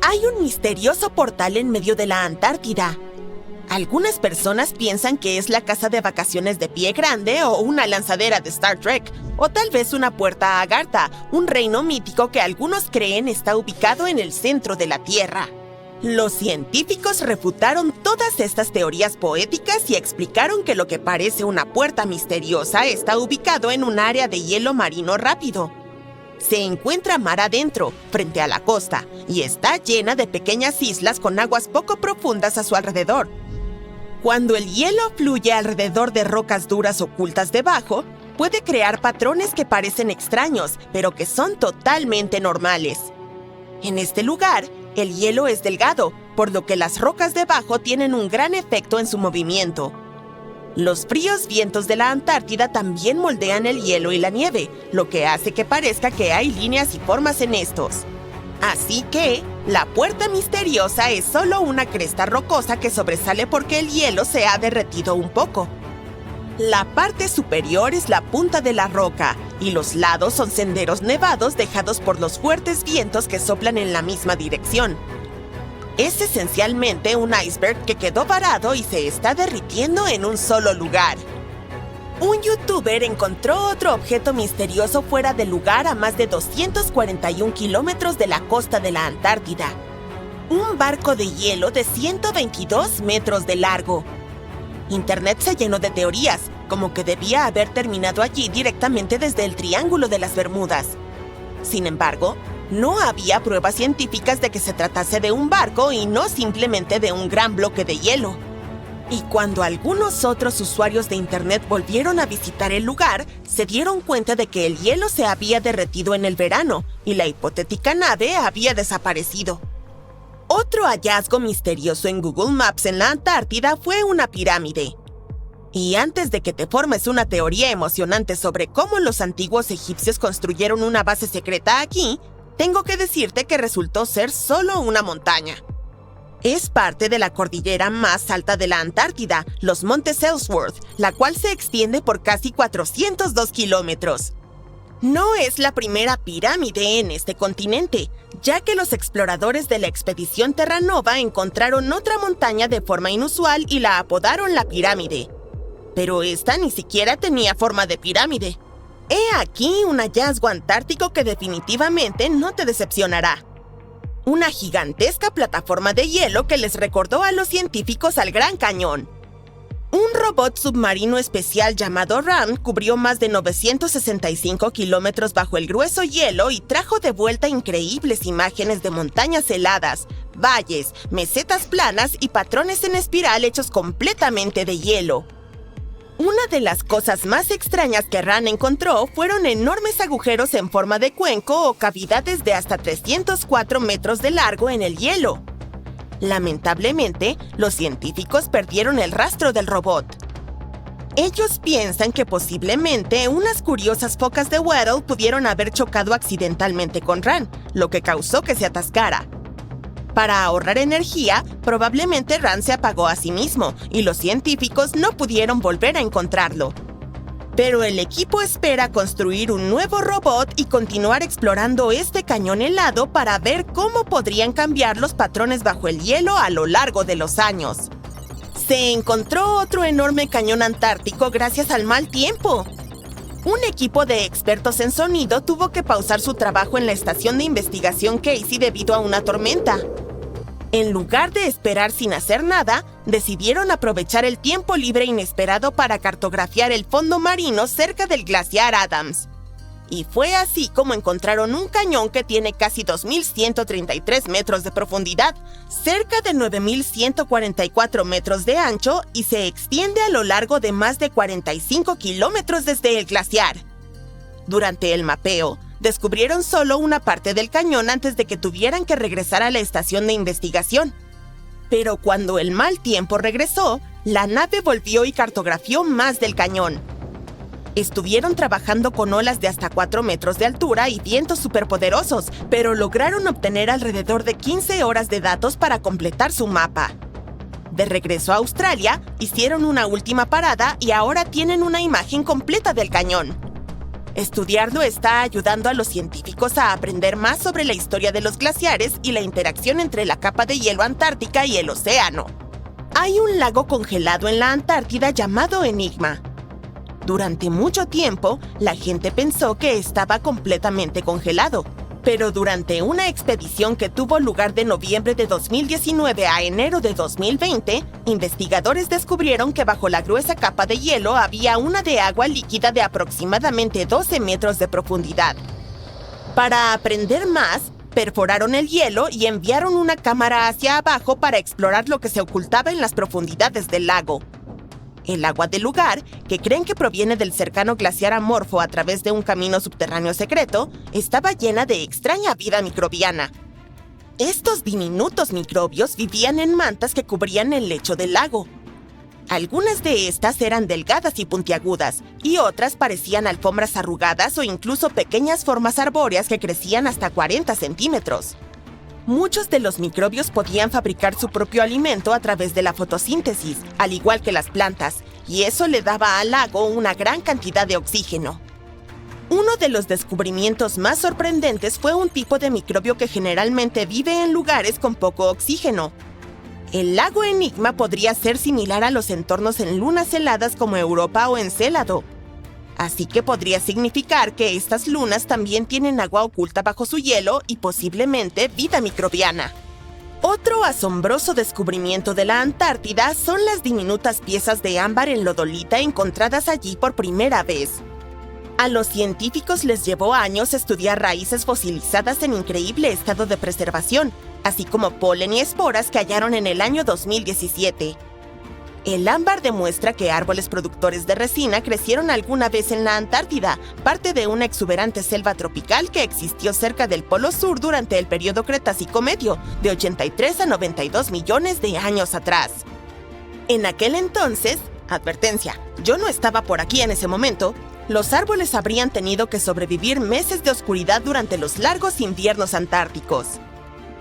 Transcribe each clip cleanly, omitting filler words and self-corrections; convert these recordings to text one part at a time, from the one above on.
Hay un misterioso portal en medio de la Antártida. Algunas personas piensan que es la casa de vacaciones de Pie Grande o una lanzadera de Star Trek, o tal vez una puerta a Agartha, un reino mítico que algunos creen está ubicado en el centro de la Tierra. Los científicos refutaron todas estas teorías poéticas y explicaron que lo que parece una puerta misteriosa está ubicado en un área de hielo marino rápido. Se encuentra mar adentro, frente a la costa, y está llena de pequeñas islas con aguas poco profundas a su alrededor. Cuando el hielo fluye alrededor de rocas duras ocultas debajo, puede crear patrones que parecen extraños, pero que son totalmente normales. En este lugar, el hielo es delgado, por lo que las rocas debajo tienen un gran efecto en su movimiento. Los fríos vientos de la Antártida también moldean el hielo y la nieve, lo que hace que parezca que hay líneas y formas en estos. Así que, la puerta misteriosa es solo una cresta rocosa que sobresale porque el hielo se ha derretido un poco. La parte superior es la punta de la roca, y los lados son senderos nevados dejados por los fuertes vientos que soplan en la misma dirección. Es esencialmente un iceberg que quedó varado y se está derritiendo en un solo lugar. Un youtuber encontró otro objeto misterioso fuera del lugar a más de 241 kilómetros de la costa de la Antártida. Un barco de hielo de 122 metros de largo. Internet se llenó de teorías, como que debía haber terminado allí directamente desde el Triángulo de las Bermudas. Sin embargo, no había pruebas científicas de que se tratase de un barco y no simplemente de un gran bloque de hielo. Y cuando algunos otros usuarios de Internet volvieron a visitar el lugar, se dieron cuenta de que el hielo se había derretido en el verano y la hipotética nave había desaparecido. Otro hallazgo misterioso en Google Maps en la Antártida fue una pirámide. Y antes de que te formes una teoría emocionante sobre cómo los antiguos egipcios construyeron una base secreta aquí, tengo que decirte que resultó ser solo una montaña. Es parte de la cordillera más alta de la Antártida, los Montes Ellsworth, la cual se extiende por casi 402 kilómetros. No es la primera pirámide en este continente, ya que los exploradores de la expedición Terra Nova encontraron otra montaña de forma inusual y la apodaron la pirámide. Pero esta ni siquiera tenía forma de pirámide. He aquí un hallazgo antártico que definitivamente no te decepcionará. Una gigantesca plataforma de hielo que les recordó a los científicos al Gran Cañón. Un robot submarino especial llamado Ram cubrió más de 965 kilómetros bajo el grueso hielo y trajo de vuelta increíbles imágenes de montañas heladas, valles, mesetas planas y patrones en espiral hechos completamente de hielo. Una de las cosas más extrañas que Ram encontró fueron enormes agujeros en forma de cuenco o cavidades de hasta 304 metros de largo en el hielo. Lamentablemente, los científicos perdieron el rastro del robot. Ellos piensan que posiblemente unas curiosas focas de Weddell pudieron haber chocado accidentalmente con Ram, lo que causó que se atascara. Para ahorrar energía, probablemente Ram se apagó a sí mismo y los científicos no pudieron volver a encontrarlo. Pero el equipo espera construir un nuevo robot y continuar explorando este cañón helado para ver cómo podrían cambiar los patrones bajo el hielo a lo largo de los años. Se encontró otro enorme cañón antártico gracias al mal tiempo. Un equipo de expertos en sonido tuvo que pausar su trabajo en la estación de investigación Casey debido a una tormenta. En lugar de esperar sin hacer nada, decidieron aprovechar el tiempo libre inesperado para cartografiar el fondo marino cerca del glaciar Adams. Y fue así como encontraron un cañón que tiene casi 2.133 metros de profundidad, cerca de 9.144 metros de ancho y se extiende a lo largo de más de 45 kilómetros desde el glaciar. Durante el mapeo, descubrieron solo una parte del cañón antes de que tuvieran que regresar a la estación de investigación. Pero cuando el mal tiempo regresó, la nave volvió y cartografió más del cañón. Estuvieron trabajando con olas de hasta 4 metros de altura y vientos superpoderosos, pero lograron obtener alrededor de 15 horas de datos para completar su mapa. De regreso a Australia, hicieron una última parada y ahora tienen una imagen completa del cañón. Estudiarlo está ayudando a los científicos a aprender más sobre la historia de los glaciares y la interacción entre la capa de hielo antártica y el océano. Hay un lago congelado en la Antártida llamado Enigma. Durante mucho tiempo, la gente pensó que estaba completamente congelado, pero durante una expedición que tuvo lugar de noviembre de 2019 a enero de 2020, investigadores descubrieron que bajo la gruesa capa de hielo había una de agua líquida de aproximadamente 12 metros de profundidad. Para aprender más, perforaron el hielo y enviaron una cámara hacia abajo para explorar lo que se ocultaba en las profundidades del lago. El agua del lugar, que creen que proviene del cercano glaciar Amorfo a través de un camino subterráneo secreto, estaba llena de extraña vida microbiana. Estos diminutos microbios vivían en mantas que cubrían el lecho del lago. Algunas de estas eran delgadas y puntiagudas, y otras parecían alfombras arrugadas o incluso pequeñas formas arbóreas que crecían hasta 40 centímetros. Muchos de los microbios podían fabricar su propio alimento a través de la fotosíntesis, al igual que las plantas, y eso le daba al lago una gran cantidad de oxígeno. Uno de los descubrimientos más sorprendentes fue un tipo de microbio que generalmente vive en lugares con poco oxígeno. El lago Enigma podría ser similar a los entornos en lunas heladas como Europa o Encélado. Así que podría significar que estas lunas también tienen agua oculta bajo su hielo y posiblemente vida microbiana. Otro asombroso descubrimiento de la Antártida son las diminutas piezas de ámbar en lodolita encontradas allí por primera vez. A los científicos les llevó años estudiar raíces fosilizadas en increíble estado de preservación, así como polen y esporas que hallaron en el año 2017. El ámbar demuestra que árboles productores de resina crecieron alguna vez en la Antártida, parte de una exuberante selva tropical que existió cerca del Polo Sur durante el período Cretácico Medio, de 83 a 92 millones de años atrás. En aquel entonces, advertencia, yo no estaba por aquí en ese momento, los árboles habrían tenido que sobrevivir meses de oscuridad durante los largos inviernos antárticos.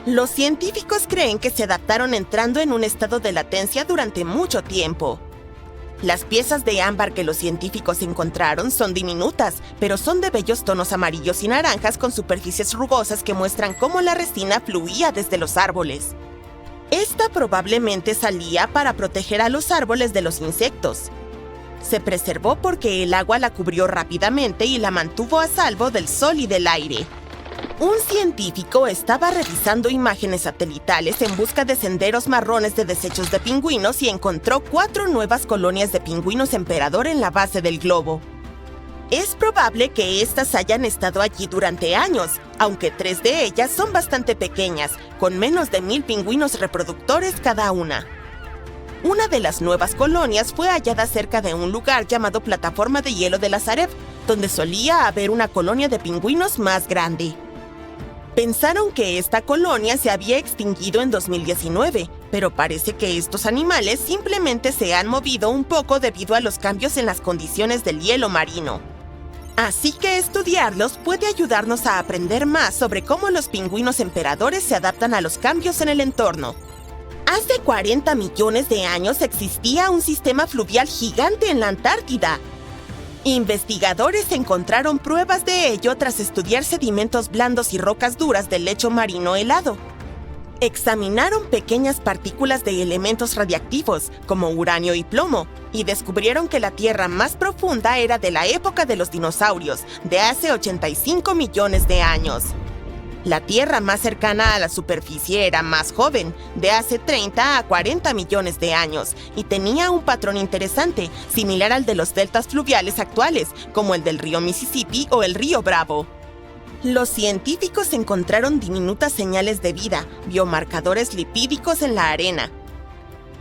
Los científicos creen que se adaptaron entrando en un estado de latencia durante mucho tiempo. Las piezas de ámbar que los científicos encontraron son diminutas, pero son de bellos tonos amarillos y naranjas con superficies rugosas que muestran cómo la resina fluía desde los árboles. Esta probablemente salía para proteger a los árboles de los insectos. Se preservó porque el agua la cubrió rápidamente y la mantuvo a salvo del sol y del aire. Un científico estaba revisando imágenes satelitales en busca de senderos marrones de desechos de pingüinos y encontró 4 nuevas colonias de pingüinos emperador en la base del globo. Es probable que estas hayan estado allí durante años, aunque 3 de ellas son bastante pequeñas, con menos de 1000 pingüinos reproductores cada una. Una de las nuevas colonias fue hallada cerca de un lugar llamado Plataforma de Hielo de Lazarev, donde solía haber una colonia de pingüinos más grande. Pensaron que esta colonia se había extinguido en 2019, pero parece que estos animales simplemente se han movido un poco debido a los cambios en las condiciones del hielo marino. Así que estudiarlos puede ayudarnos a aprender más sobre cómo los pingüinos emperadores se adaptan a los cambios en el entorno. Hace 40 millones de años existía un sistema fluvial gigante en la Antártida. Investigadores encontraron pruebas de ello tras estudiar sedimentos blandos y rocas duras del lecho marino helado. Examinaron pequeñas partículas de elementos radiactivos, como uranio y plomo, y descubrieron que la tierra más profunda era de la época de los dinosaurios, de hace 85 millones de años. La tierra más cercana a la superficie era más joven, de hace 30 a 40 millones de años, y tenía un patrón interesante, similar al de los deltas fluviales actuales, como el del río Mississippi o el río Bravo. Los científicos encontraron diminutas señales de vida, biomarcadores lipídicos en la arena.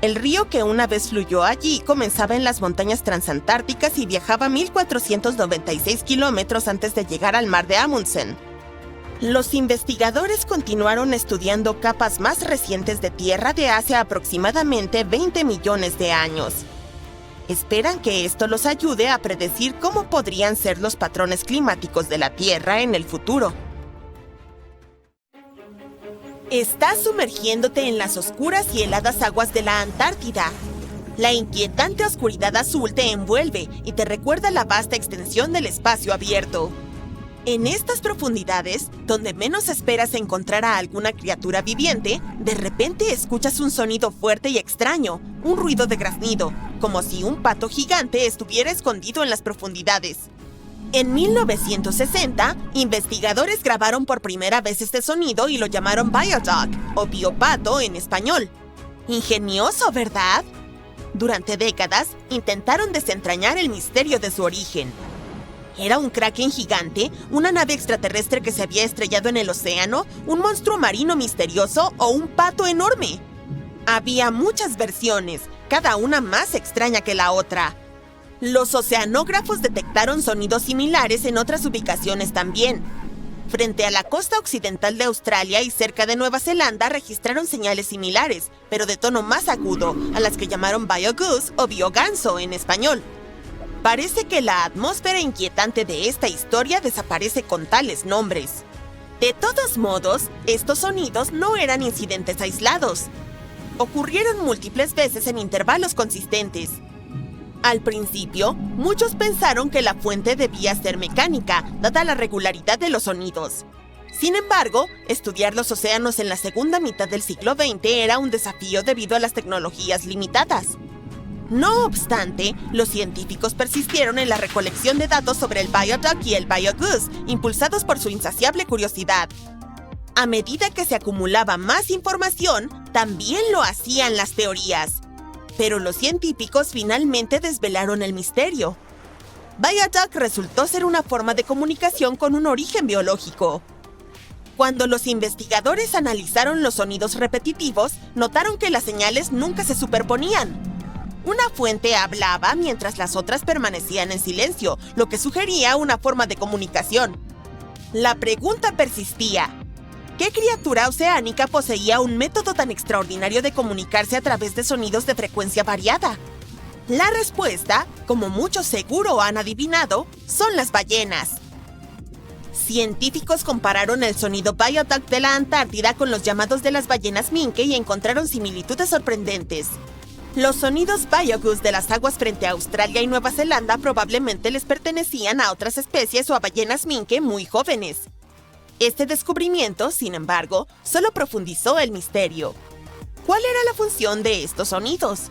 El río que una vez fluyó allí comenzaba en las montañas transantárticas y viajaba 1.496 kilómetros antes de llegar al mar de Amundsen. Los investigadores continuaron estudiando capas más recientes de tierra de hace aproximadamente 20 millones de años. Esperan que esto los ayude a predecir cómo podrían ser los patrones climáticos de la Tierra en el futuro. Estás sumergiéndote en las oscuras y heladas aguas de la Antártida. La inquietante oscuridad azul te envuelve y te recuerda la vasta extensión del espacio abierto. En estas profundidades, donde menos esperas encontrar a alguna criatura viviente, de repente escuchas un sonido fuerte y extraño, un ruido de graznido, como si un pato gigante estuviera escondido en las profundidades. En 1960, investigadores grabaron por primera vez este sonido y lo llamaron Biodog, o biopato en español. Ingenioso, ¿verdad? Durante décadas, intentaron desentrañar el misterio de su origen. ¿Era un kraken gigante, una nave extraterrestre que se había estrellado en el océano, un monstruo marino misterioso o un pato enorme? Había muchas versiones, cada una más extraña que la otra. Los oceanógrafos detectaron sonidos similares en otras ubicaciones también. Frente a la costa occidental de Australia y cerca de Nueva Zelanda registraron señales similares, pero de tono más agudo, a las que llamaron biogoose o bioganso en español. Parece que la atmósfera inquietante de esta historia desaparece con tales nombres. De todos modos, estos sonidos no eran incidentes aislados. Ocurrieron múltiples veces en intervalos consistentes. Al principio, muchos pensaron que la fuente debía ser mecánica, dada la regularidad de los sonidos. Sin embargo, estudiar los océanos en la segunda mitad del siglo XX era un desafío debido a las tecnologías limitadas. No obstante, los científicos persistieron en la recolección de datos sobre el Biodog y el Biogoose, impulsados por su insaciable curiosidad. A medida que se acumulaba más información, también lo hacían las teorías. Pero los científicos finalmente desvelaron el misterio. Biodog resultó ser una forma de comunicación con un origen biológico. Cuando los investigadores analizaron los sonidos repetitivos, notaron que las señales nunca se superponían. Una fuente hablaba mientras las otras permanecían en silencio, lo que sugería una forma de comunicación. La pregunta persistía: ¿qué criatura oceánica poseía un método tan extraordinario de comunicarse a través de sonidos de frecuencia variada? La respuesta, como muchos seguro han adivinado, son las ballenas. Científicos compararon el sonido Biodog de la Antártida con los llamados de las ballenas minke y encontraron similitudes sorprendentes. Los sonidos Biogoose de las aguas frente a Australia y Nueva Zelanda probablemente les pertenecían a otras especies o a ballenas minke muy jóvenes. Este descubrimiento, sin embargo, solo profundizó el misterio. ¿Cuál era la función de estos sonidos?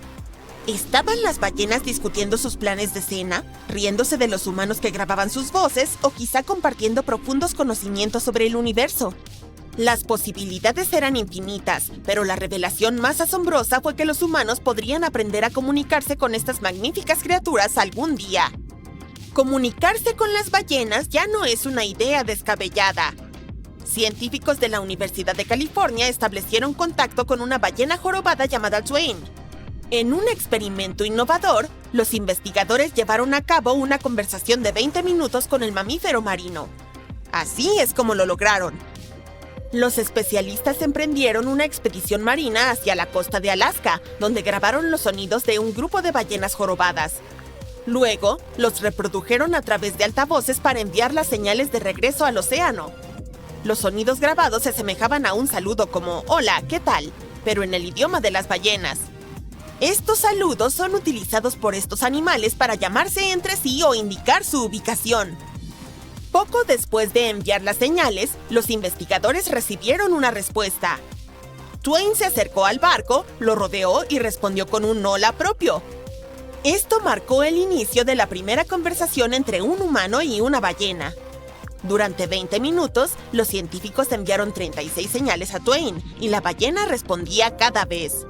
¿Estaban las ballenas discutiendo sus planes de cena, riéndose de los humanos que grababan sus voces o quizá compartiendo profundos conocimientos sobre el universo? Las posibilidades eran infinitas, pero la revelación más asombrosa fue que los humanos podrían aprender a comunicarse con estas magníficas criaturas algún día. Comunicarse con las ballenas ya no es una idea descabellada. Científicos de la Universidad de California establecieron contacto con una ballena jorobada llamada Twain. En un experimento innovador, los investigadores llevaron a cabo una conversación de 20 minutos con el mamífero marino. Así es como lo lograron. Los especialistas emprendieron una expedición marina hacia la costa de Alaska, donde grabaron los sonidos de un grupo de ballenas jorobadas. Luego, los reprodujeron a través de altavoces para enviar las señales de regreso al océano. Los sonidos grabados se asemejaban a un saludo como «Hola, ¿qué tal?», pero en el idioma de las ballenas. Estos saludos son utilizados por estos animales para llamarse entre sí o indicar su ubicación. Poco después de enviar las señales, los investigadores recibieron una respuesta. Twain se acercó al barco, lo rodeó y respondió con un hola propio. Esto marcó el inicio de la primera conversación entre un humano y una ballena. Durante 20 minutos, los científicos enviaron 36 señales a Twain y la ballena respondía cada vez.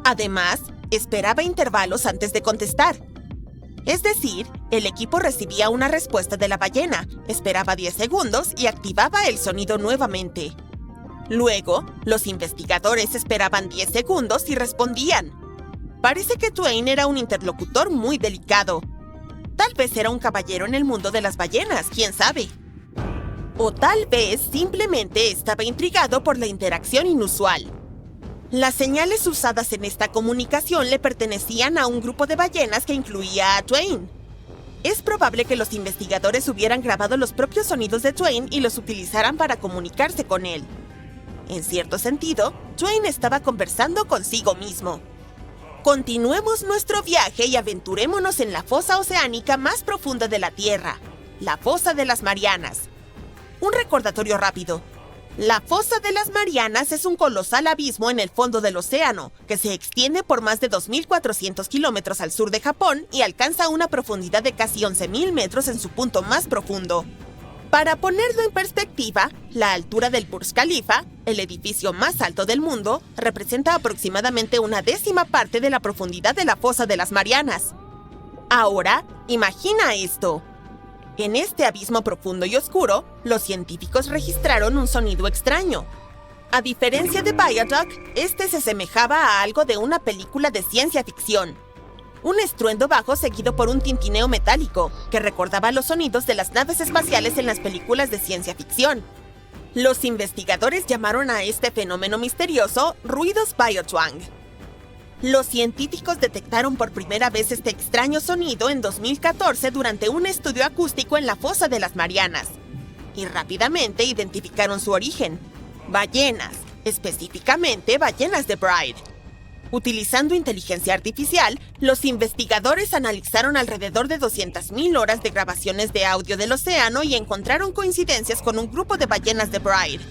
Además, esperaba intervalos antes de contestar. Es decir, el equipo recibía una respuesta de la ballena, esperaba 10 segundos y activaba el sonido nuevamente. Luego, los investigadores esperaban 10 segundos y respondían. Parece que Twain era un interlocutor muy delicado. Tal vez era un caballero en el mundo de las ballenas, quién sabe. O tal vez simplemente estaba intrigado por la interacción inusual. Las señales usadas en esta comunicación le pertenecían a un grupo de ballenas que incluía a Twain. Es probable que los investigadores hubieran grabado los propios sonidos de Twain y los utilizaran para comunicarse con él. En cierto sentido, Twain estaba conversando consigo mismo. Continuemos nuestro viaje y aventurémonos en la fosa oceánica más profunda de la Tierra, la Fosa de las Marianas. Un recordatorio rápido. La Fosa de las Marianas es un colosal abismo en el fondo del océano, que se extiende por más de 2.400 kilómetros al sur de Japón y alcanza una profundidad de casi 11.000 metros en su punto más profundo. Para ponerlo en perspectiva, la altura del Burj Khalifa, el edificio más alto del mundo, representa aproximadamente una décima parte de la profundidad de la Fosa de las Marianas. Ahora, imagina esto. En este abismo profundo y oscuro, los científicos registraron un sonido extraño. A diferencia de Viaduct, este se asemejaba a algo de una película de ciencia ficción. Un estruendo bajo seguido por un tintineo metálico, que recordaba los sonidos de las naves espaciales en las películas de ciencia ficción. Los investigadores llamaron a este fenómeno misterioso ruidos biotwang. Los científicos detectaron por primera vez este extraño sonido en 2014 durante un estudio acústico en la Fosa de las Marianas. Y rápidamente identificaron su origen. Ballenas, específicamente ballenas de Bride. Utilizando inteligencia artificial, los investigadores analizaron alrededor de 200.000 horas de grabaciones de audio del océano y encontraron coincidencias con un grupo de ballenas de Bride.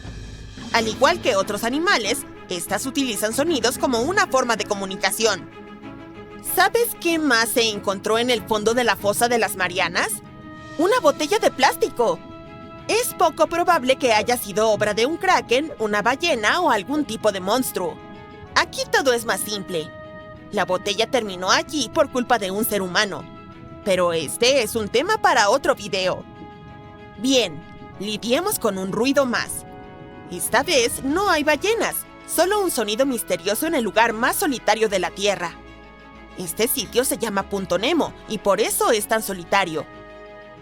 Al igual que otros animales, estas utilizan sonidos como una forma de comunicación. ¿Sabes qué más se encontró en el fondo de la Fosa de las Marianas? ¡Una botella de plástico! Es poco probable que haya sido obra de un kraken, una ballena o algún tipo de monstruo. Aquí todo es más simple. La botella terminó allí por culpa de un ser humano. Pero este es un tema para otro video. Bien, lidiemos con un ruido más. Esta vez no hay ballenas, solo un sonido misterioso en el lugar más solitario de la Tierra. Este sitio se llama Punto Nemo y por eso es tan solitario.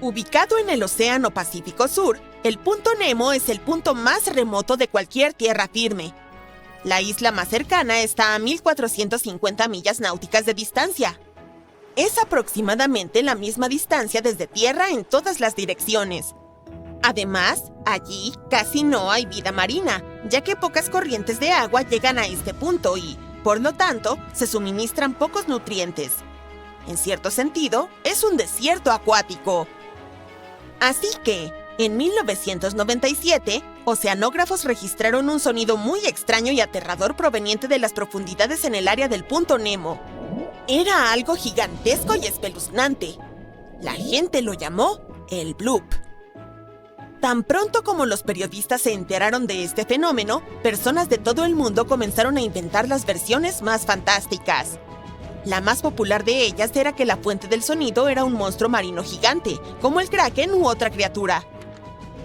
Ubicado en el Océano Pacífico Sur, el Punto Nemo es el punto más remoto de cualquier tierra firme. La isla más cercana está a 1.450 millas náuticas de distancia. Es aproximadamente la misma distancia desde tierra en todas las direcciones. Además, allí casi no hay vida marina, ya que pocas corrientes de agua llegan a este punto y, por lo tanto, se suministran pocos nutrientes. En cierto sentido, es un desierto acuático. Así que, en 1997, oceanógrafos registraron un sonido muy extraño y aterrador proveniente de las profundidades en el área del Punto Nemo. Era algo gigantesco y espeluznante. La gente lo llamó el bloop. Tan pronto como los periodistas se enteraron de este fenómeno, personas de todo el mundo comenzaron a inventar las versiones más fantásticas. La más popular de ellas era que la fuente del sonido era un monstruo marino gigante, como el kraken u otra criatura.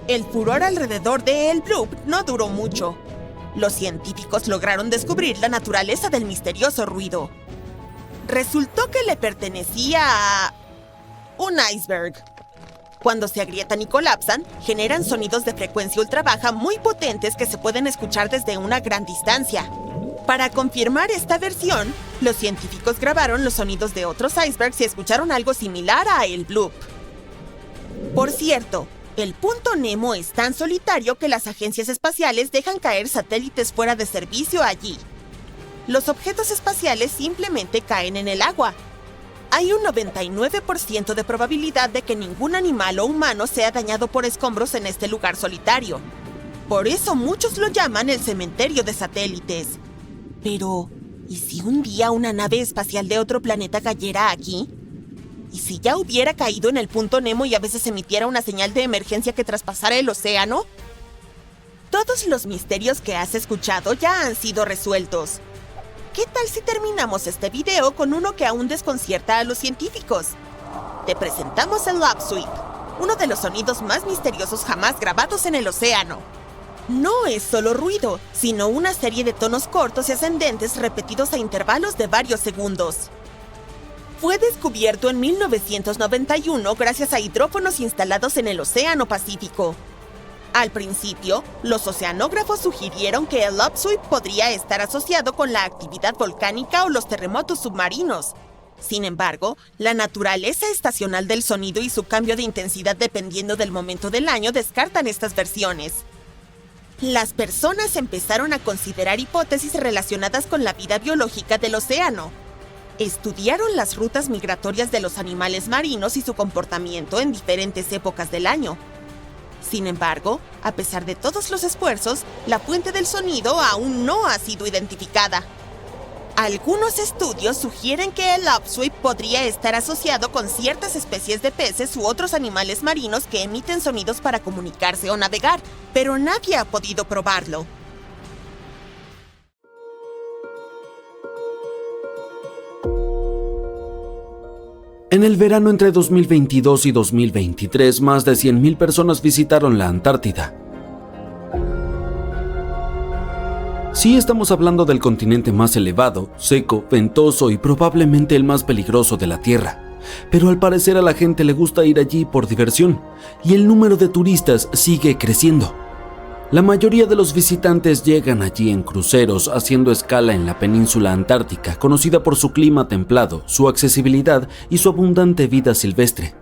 El furor alrededor de el bloop no duró mucho. Los científicos lograron descubrir la naturaleza del misterioso ruido. Resultó que le pertenecía a un iceberg. Cuando se agrietan y colapsan, generan sonidos de frecuencia ultra baja muy potentes que se pueden escuchar desde una gran distancia. Para confirmar esta versión, los científicos grabaron los sonidos de otros icebergs y escucharon algo similar a el bloop. Por cierto, el Punto Nemo es tan solitario que las agencias espaciales dejan caer satélites fuera de servicio allí. Los objetos espaciales simplemente caen en el agua. Hay un 99% de probabilidad de que ningún animal o humano sea dañado por escombros en este lugar solitario. Por eso muchos lo llaman el cementerio de satélites. Pero, ¿y si un día una nave espacial de otro planeta cayera aquí? ¿Y si ya hubiera caído en el Punto Nemo y a veces emitiera una señal de emergencia que traspasara el océano? Todos los misterios que has escuchado ya han sido resueltos. ¿Qué tal si terminamos este video con uno que aún desconcierta a los científicos? Te presentamos el Love Sweep, uno de los sonidos más misteriosos jamás grabados en el océano. No es solo ruido, sino una serie de tonos cortos y ascendentes repetidos a intervalos de varios segundos. Fue descubierto en 1991 gracias a hidrófonos instalados en el Océano Pacífico. Al principio, los oceanógrafos sugirieron que el upsweep podría estar asociado con la actividad volcánica o los terremotos submarinos. Sin embargo, la naturaleza estacional del sonido y su cambio de intensidad dependiendo del momento del año descartan estas versiones. Las personas empezaron a considerar hipótesis relacionadas con la vida biológica del océano. Estudiaron las rutas migratorias de los animales marinos y su comportamiento en diferentes épocas del año. Sin embargo, a pesar de todos los esfuerzos, la fuente del sonido aún no ha sido identificada. Algunos estudios sugieren que el upsweep podría estar asociado con ciertas especies de peces u otros animales marinos que emiten sonidos para comunicarse o navegar, pero nadie ha podido probarlo. En el verano entre 2022 y 2023, más de 100,000 personas visitaron la Antártida. Sí, estamos hablando del continente más elevado, seco, ventoso y probablemente el más peligroso de la Tierra. Pero al parecer a la gente le gusta ir allí por diversión, y el número de turistas sigue creciendo. La mayoría de los visitantes llegan allí en cruceros, haciendo escala en la península antártica, conocida por su clima templado, su accesibilidad y su abundante vida silvestre.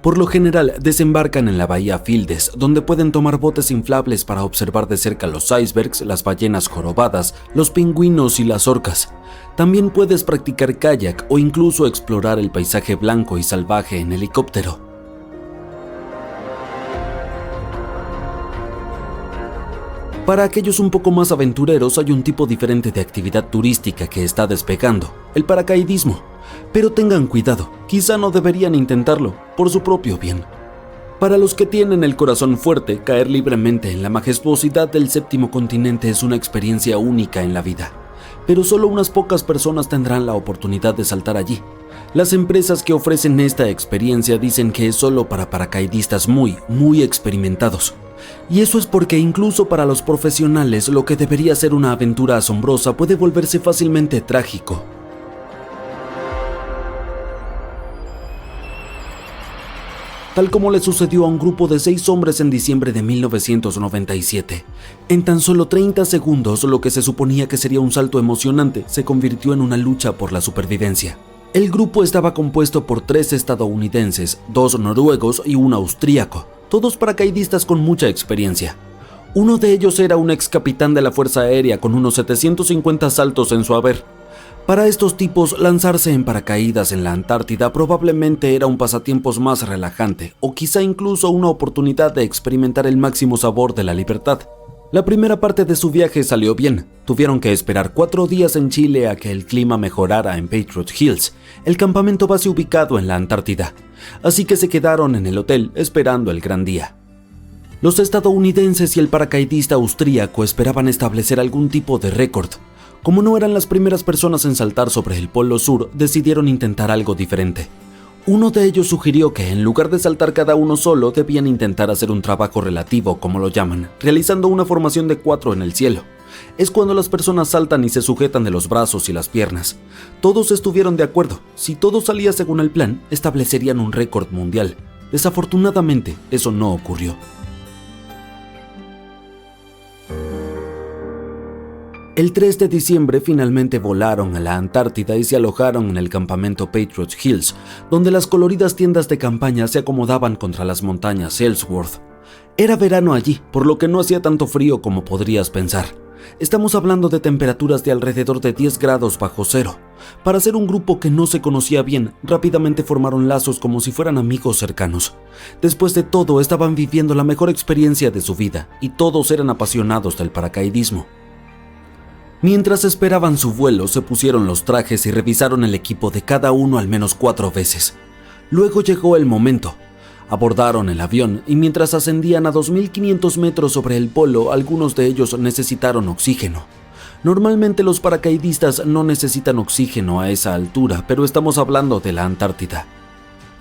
Por lo general, desembarcan en la bahía Fieldes, donde pueden tomar botes inflables para observar de cerca los icebergs, las ballenas jorobadas, los pingüinos y las orcas. También puedes practicar kayak o incluso explorar el paisaje blanco y salvaje en helicóptero. Para aquellos un poco más aventureros hay un tipo diferente de actividad turística que está despegando, el paracaidismo. Pero tengan cuidado, quizá no deberían intentarlo, por su propio bien. Para los que tienen el corazón fuerte, caer libremente en la majestuosidad del séptimo continente es una experiencia única en la vida. Pero solo unas pocas personas tendrán la oportunidad de saltar allí. Las empresas que ofrecen esta experiencia dicen que es solo para paracaidistas muy experimentados. Y eso es porque incluso para los profesionales lo que debería ser una aventura asombrosa puede volverse fácilmente trágico. Tal como le sucedió a un grupo de 6 hombres en diciembre de 1997. En tan solo 30 segundos, lo que se suponía que sería un salto emocionante se convirtió en una lucha por la supervivencia. El grupo estaba compuesto por 3 estadounidenses, 2 noruegos y un austríaco, todos paracaidistas con mucha experiencia. Uno de ellos era un ex capitán de la Fuerza Aérea con unos 750 saltos en su haber. Para estos tipos, lanzarse en paracaídas en la Antártida probablemente era un pasatiempos más relajante, o quizá incluso una oportunidad de experimentar el máximo sabor de la libertad. La primera parte de su viaje salió bien. Tuvieron que esperar 4 días en Chile a que el clima mejorara en Patriot Hills, el campamento base ubicado en la Antártida. Así que se quedaron en el hotel esperando el gran día. Los estadounidenses y el paracaidista austríaco esperaban establecer algún tipo de récord. Como no eran las primeras personas en saltar sobre el Polo Sur, decidieron intentar algo diferente. Uno de ellos sugirió que en lugar de saltar cada uno solo, debían intentar hacer un trabajo relativo, como lo llaman, realizando una formación de 4 en el cielo. Es cuando las personas saltan y se sujetan de los brazos y las piernas. Todos estuvieron de acuerdo. Si todo salía según el plan, establecerían un récord mundial. Desafortunadamente, eso no ocurrió. El 3 de diciembre finalmente volaron a la Antártida y se alojaron en el campamento Patriot Hills, donde las coloridas tiendas de campaña se acomodaban contra las montañas Ellsworth. Era verano allí, por lo que no hacía tanto frío como podrías pensar. Estamos hablando de temperaturas de alrededor de 10 grados bajo cero. Para ser un grupo que no se conocía bien, rápidamente formaron lazos como si fueran amigos cercanos. Después de todo, estaban viviendo la mejor experiencia de su vida, y todos eran apasionados del paracaidismo. Mientras esperaban su vuelo, se pusieron los trajes y revisaron el equipo de cada uno al menos 4 veces. Luego llegó el momento. Abordaron el avión y mientras ascendían a 2.500 metros sobre el polo, algunos de ellos necesitaron oxígeno. Normalmente los paracaidistas no necesitan oxígeno a esa altura, pero estamos hablando de la Antártida.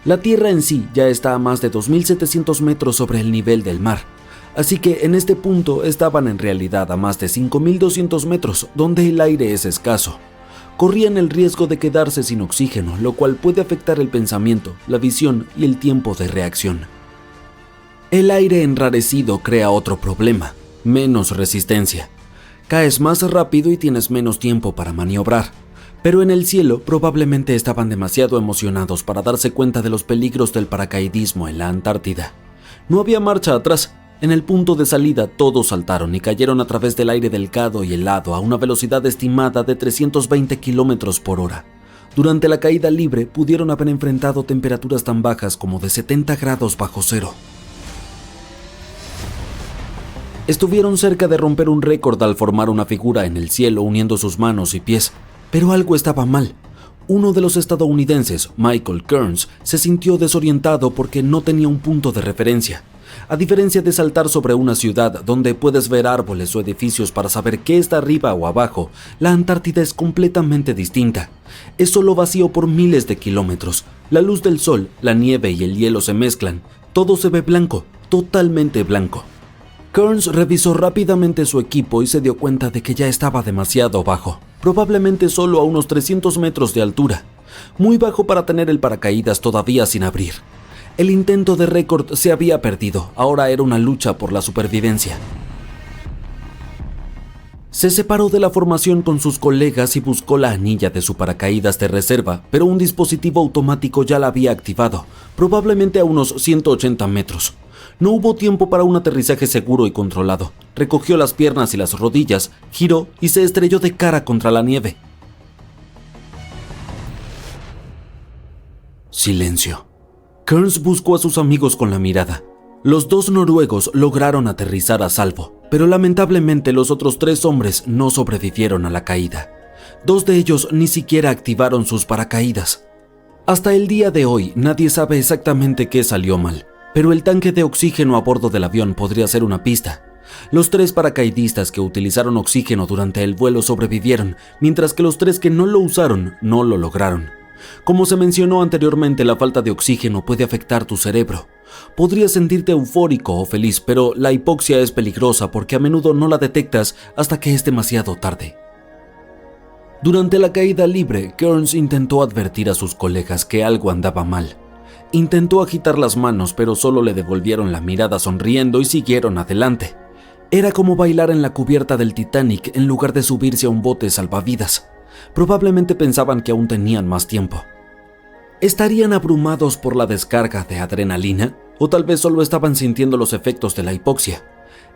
La Tierra en sí ya está a más de 2.700 metros sobre el nivel del mar. Así que en este punto estaban en realidad a más de 5.200 metros, donde el aire es escaso. Corrían el riesgo de quedarse sin oxígeno, lo cual puede afectar el pensamiento, la visión y el tiempo de reacción. El aire enrarecido crea otro problema, menos resistencia. Caes más rápido y tienes menos tiempo para maniobrar. Pero en el cielo probablemente estaban demasiado emocionados para darse cuenta de los peligros del paracaidismo en la Antártida. No había marcha atrás. En el punto de salida todos saltaron y cayeron a través del aire delgado y helado a una velocidad estimada de 320 km por hora. Durante la caída libre pudieron haber enfrentado temperaturas tan bajas como de 70 grados bajo cero. Estuvieron cerca de romper un récord al formar una figura en el cielo uniendo sus manos y pies, pero algo estaba mal. Uno de los estadounidenses, Michael Kearns, se sintió desorientado porque no tenía un punto de referencia. A diferencia de saltar sobre una ciudad donde puedes ver árboles o edificios para saber qué está arriba o abajo, la Antártida es completamente distinta. Es solo vacío por miles de kilómetros. La luz del sol, la nieve y el hielo se mezclan. Todo se ve blanco, totalmente blanco. Kearns revisó rápidamente su equipo y se dio cuenta de que ya estaba demasiado bajo, probablemente solo a unos 300 metros de altura, muy bajo para tener el paracaídas todavía sin abrir. El intento de récord se había perdido, ahora era una lucha por la supervivencia. Se separó de la formación con sus colegas y buscó la anilla de su paracaídas de reserva, pero un dispositivo automático ya la había activado, probablemente a unos 180 metros. No hubo tiempo para un aterrizaje seguro y controlado. Recogió las piernas y las rodillas, giró y se estrelló de cara contra la nieve. Silencio. Kearns buscó a sus amigos con la mirada. Los dos noruegos lograron aterrizar a salvo, pero lamentablemente los otros 3 hombres no sobrevivieron a la caída. 2 de ellos ni siquiera activaron sus paracaídas. Hasta el día de hoy nadie sabe exactamente qué salió mal, pero el tanque de oxígeno a bordo del avión podría ser una pista. Los 3 paracaidistas que utilizaron oxígeno durante el vuelo sobrevivieron, mientras que los 3 que no lo usaron no lo lograron. Como se mencionó anteriormente, la falta de oxígeno puede afectar tu cerebro. Podrías sentirte eufórico o feliz, pero la hipoxia es peligrosa porque a menudo no la detectas hasta que es demasiado tarde. Durante la caída libre, Kearns intentó advertir a sus colegas que algo andaba mal. Intentó agitar las manos, pero solo le devolvieron la mirada sonriendo y siguieron adelante. Era como bailar en la cubierta del Titanic en lugar de subirse a un bote salvavidas. Probablemente pensaban que aún tenían más tiempo. ¿Estarían abrumados por la descarga de adrenalina? ¿O tal vez solo estaban sintiendo los efectos de la hipoxia?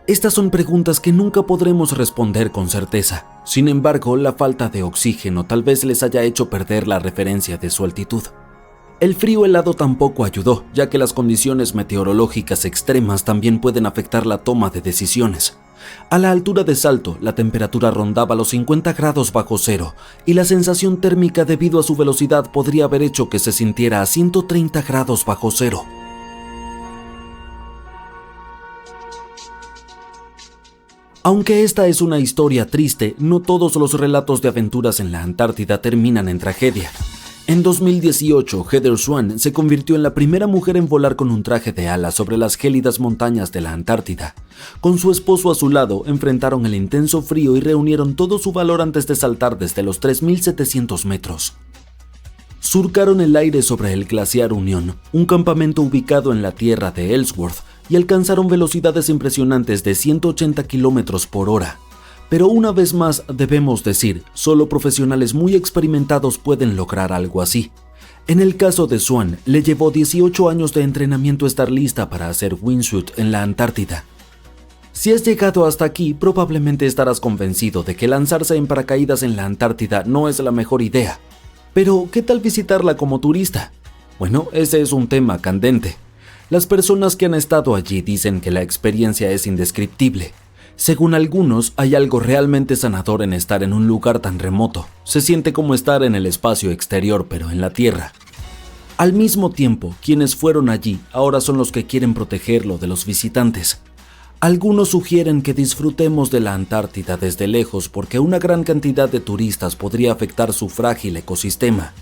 Estas son preguntas que nunca podremos responder con certeza. Sin embargo, la falta de oxígeno tal vez les haya hecho perder la referencia de su altitud. El frío helado tampoco ayudó, ya que las condiciones meteorológicas extremas también pueden afectar la toma de decisiones. A la altura de salto, la temperatura rondaba los 50 grados bajo cero y la sensación térmica debido a su velocidad podría haber hecho que se sintiera a 130 grados bajo cero. Aunque esta es una historia triste, no todos los relatos de aventuras en la Antártida terminan en tragedia. En 2018, Heather Swan se convirtió en la primera mujer en volar con un traje de ala sobre las gélidas montañas de la Antártida. Con su esposo a su lado, enfrentaron el intenso frío y reunieron todo su valor antes de saltar desde los 3.700 metros. Surcaron el aire sobre el glaciar Union, un campamento ubicado en la tierra de Ellsworth, y alcanzaron velocidades impresionantes de 180 km por hora. Pero una vez más debemos decir, solo profesionales muy experimentados pueden lograr algo así. En el caso de Swan, le llevó 18 años de entrenamiento estar lista para hacer wingsuit en la Antártida. Si has llegado hasta aquí, probablemente estarás convencido de que lanzarse en paracaídas en la Antártida no es la mejor idea. Pero, ¿qué tal visitarla como turista? Bueno, ese es un tema candente. Las personas que han estado allí dicen que la experiencia es indescriptible. Según algunos, hay algo realmente sanador en estar en un lugar tan remoto. Se siente como estar en el espacio exterior, pero en la Tierra. Al mismo tiempo, quienes fueron allí ahora son los que quieren protegerlo de los visitantes. Algunos sugieren que disfrutemos de la Antártida desde lejos porque una gran cantidad de turistas podría afectar su frágil ecosistema.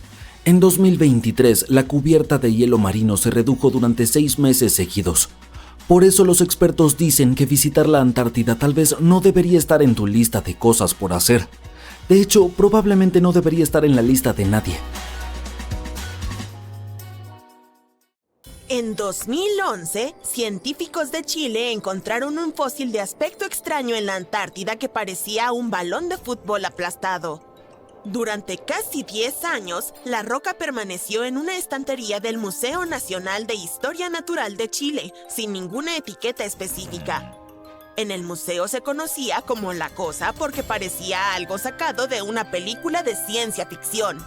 En 2023, la cubierta de hielo marino se redujo durante 6 meses seguidos. Por eso los expertos dicen que visitar la Antártida tal vez no debería estar en tu lista de cosas por hacer. De hecho, probablemente no debería estar en la lista de nadie. En 2011, científicos de Chile encontraron un fósil de aspecto extraño en la Antártida que parecía un balón de fútbol aplastado. Durante casi 10 años, la roca permaneció en una estantería del Museo Nacional de Historia Natural de Chile, sin ninguna etiqueta específica. En el museo se conocía como La Cosa porque parecía algo sacado de una película de ciencia ficción.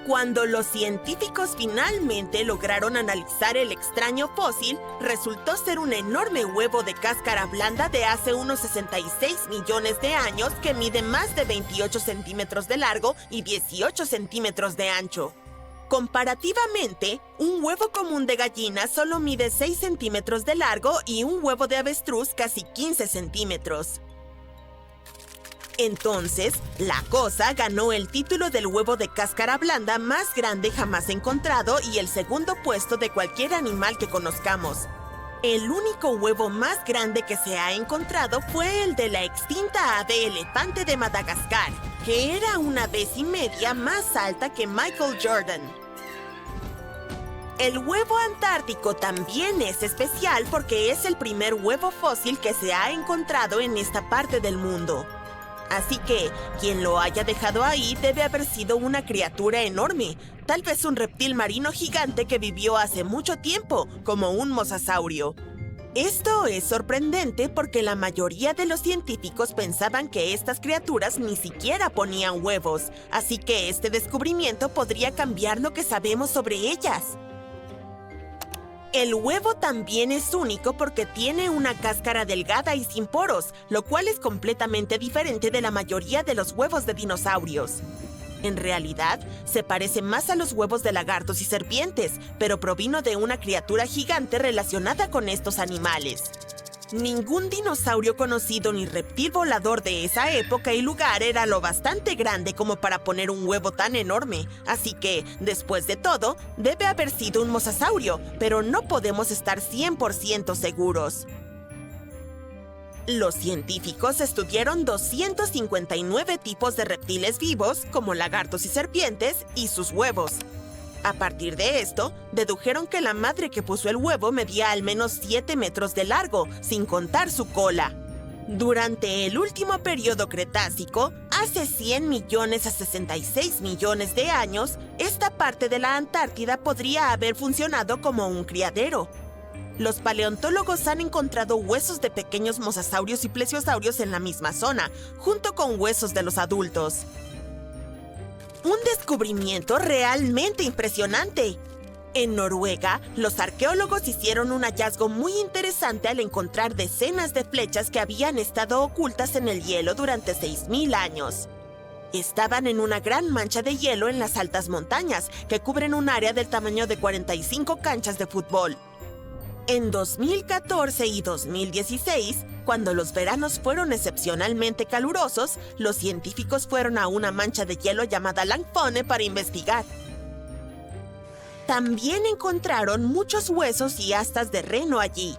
Cuando los científicos finalmente lograron analizar el extraño fósil, resultó ser un enorme huevo de cáscara blanda de hace unos 66 millones de años que mide más de 28 centímetros de largo y 18 centímetros de ancho. Comparativamente, un huevo común de gallina solo mide 6 centímetros de largo y un huevo de avestruz casi 15 centímetros. Entonces, la cosa ganó el título del huevo de cáscara blanda más grande jamás encontrado y el segundo puesto de cualquier animal que conozcamos. El único huevo más grande que se ha encontrado fue el de la extinta ave elefante de Madagascar, que era 1,5 veces más alta que Michael Jordan. El huevo antártico también es especial porque es el primer huevo fósil que se ha encontrado en esta parte del mundo. Así que, quien lo haya dejado ahí debe haber sido una criatura enorme, tal vez un reptil marino gigante que vivió hace mucho tiempo, como un mosasaurio. Esto es sorprendente porque la mayoría de los científicos pensaban que estas criaturas ni siquiera ponían huevos, así que este descubrimiento podría cambiar lo que sabemos sobre ellas. El huevo también es único porque tiene una cáscara delgada y sin poros, lo cual es completamente diferente de la mayoría de los huevos de dinosaurios. En realidad, se parece más a los huevos de lagartos y serpientes, pero provino de una criatura gigante relacionada con estos animales. Ningún dinosaurio conocido ni reptil volador de esa época y lugar era lo bastante grande como para poner un huevo tan enorme, así que, después de todo, debe haber sido un mosasaurio, pero no podemos estar 100% seguros. Los científicos estudiaron 259 tipos de reptiles vivos, como lagartos y serpientes, y sus huevos. A partir de esto, dedujeron que la madre que puso el huevo medía al menos 7 metros de largo, sin contar su cola. Durante el último periodo Cretácico, hace 100 millones a 66 millones de años, esta parte de la Antártida podría haber funcionado como un criadero. Los paleontólogos han encontrado huesos de pequeños mosasaurios y plesiosaurios en la misma zona, junto con huesos de los adultos. Un descubrimiento realmente impresionante. En Noruega, los arqueólogos hicieron un hallazgo muy interesante al encontrar decenas de flechas que habían estado ocultas en el hielo durante 6.000 años. Estaban en una gran mancha de hielo en las altas montañas, que cubren un área del tamaño de 45 canchas de fútbol. En 2014 y 2016, cuando los veranos fueron excepcionalmente calurosos, los científicos fueron a una mancha de hielo llamada Langfone para investigar. También encontraron muchos huesos y astas de reno allí.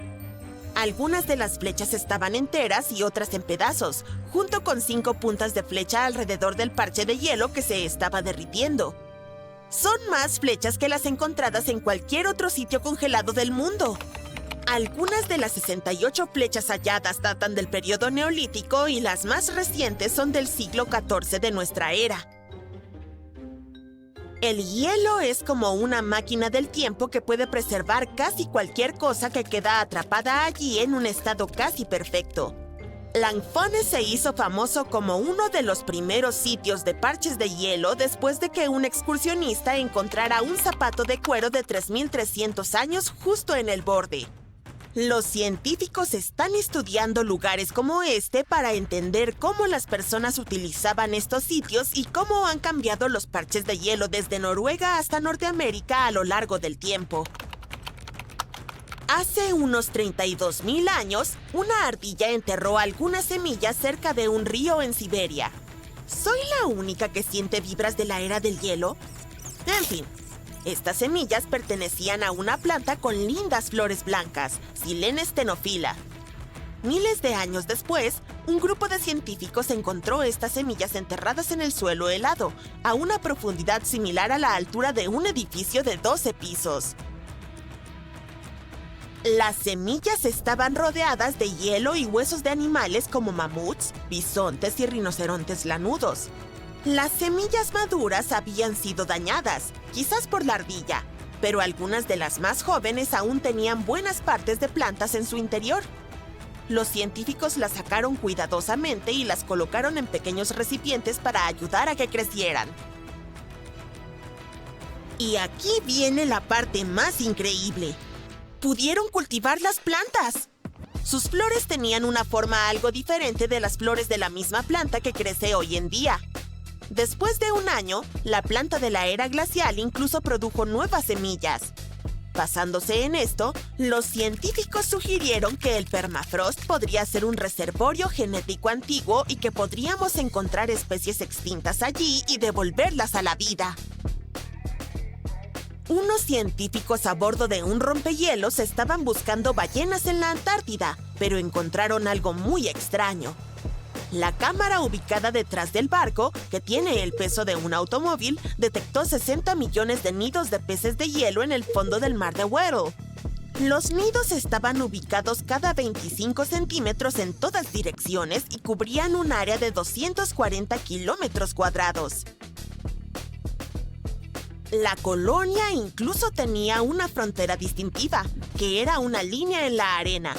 Algunas de las flechas estaban enteras y otras en pedazos, junto con 5 puntas de flecha alrededor del parche de hielo que se estaba derritiendo. Son más flechas que las encontradas en cualquier otro sitio congelado del mundo. Algunas de las 68 flechas halladas datan del periodo neolítico y las más recientes son del siglo XIV de nuestra era. El hielo es como una máquina del tiempo que puede preservar casi cualquier cosa que queda atrapada allí en un estado casi perfecto. Langfone se hizo famoso como uno de los primeros sitios de parches de hielo después de que un excursionista encontrara un zapato de cuero de 3.300 años justo en el borde. Los científicos están estudiando lugares como este para entender cómo las personas utilizaban estos sitios y cómo han cambiado los parches de hielo desde Noruega hasta Norteamérica a lo largo del tiempo. Hace unos 32.000 años, una ardilla enterró algunas semillas cerca de un río en Siberia. ¿Soy la única que siente vibras de la era del hielo? En fin, estas semillas pertenecían a una planta con lindas flores blancas, Silene stenophila. Miles de años después, un grupo de científicos encontró estas semillas enterradas en el suelo helado, a una profundidad similar a la altura de un edificio de 12 pisos. Las semillas estaban rodeadas de hielo y huesos de animales como mamuts, bisontes y rinocerontes lanudos. Las semillas maduras habían sido dañadas, quizás por la ardilla, pero algunas de las más jóvenes aún tenían buenas partes de plantas en su interior. Los científicos las sacaron cuidadosamente y las colocaron en pequeños recipientes para ayudar a que crecieran. Y aquí viene la parte más increíble. Pudieron cultivar las plantas. Sus flores tenían una forma algo diferente de las flores de la misma planta que crece hoy en día. Después de un año, la planta de la era glacial incluso produjo nuevas semillas. Basándose en esto, los científicos sugirieron que el permafrost podría ser un reservorio genético antiguo y que podríamos encontrar especies extintas allí y devolverlas a la vida. Unos científicos a bordo de un rompehielos estaban buscando ballenas en la Antártida, pero encontraron algo muy extraño. La cámara ubicada detrás del barco, que tiene el peso de un automóvil, detectó 60 millones de nidos de peces de hielo en el fondo del mar de Weddell. Los nidos estaban ubicados cada 25 centímetros en todas direcciones y cubrían un área de 240 kilómetros cuadrados. La colonia incluso tenía una frontera distintiva, que era una línea en la arena.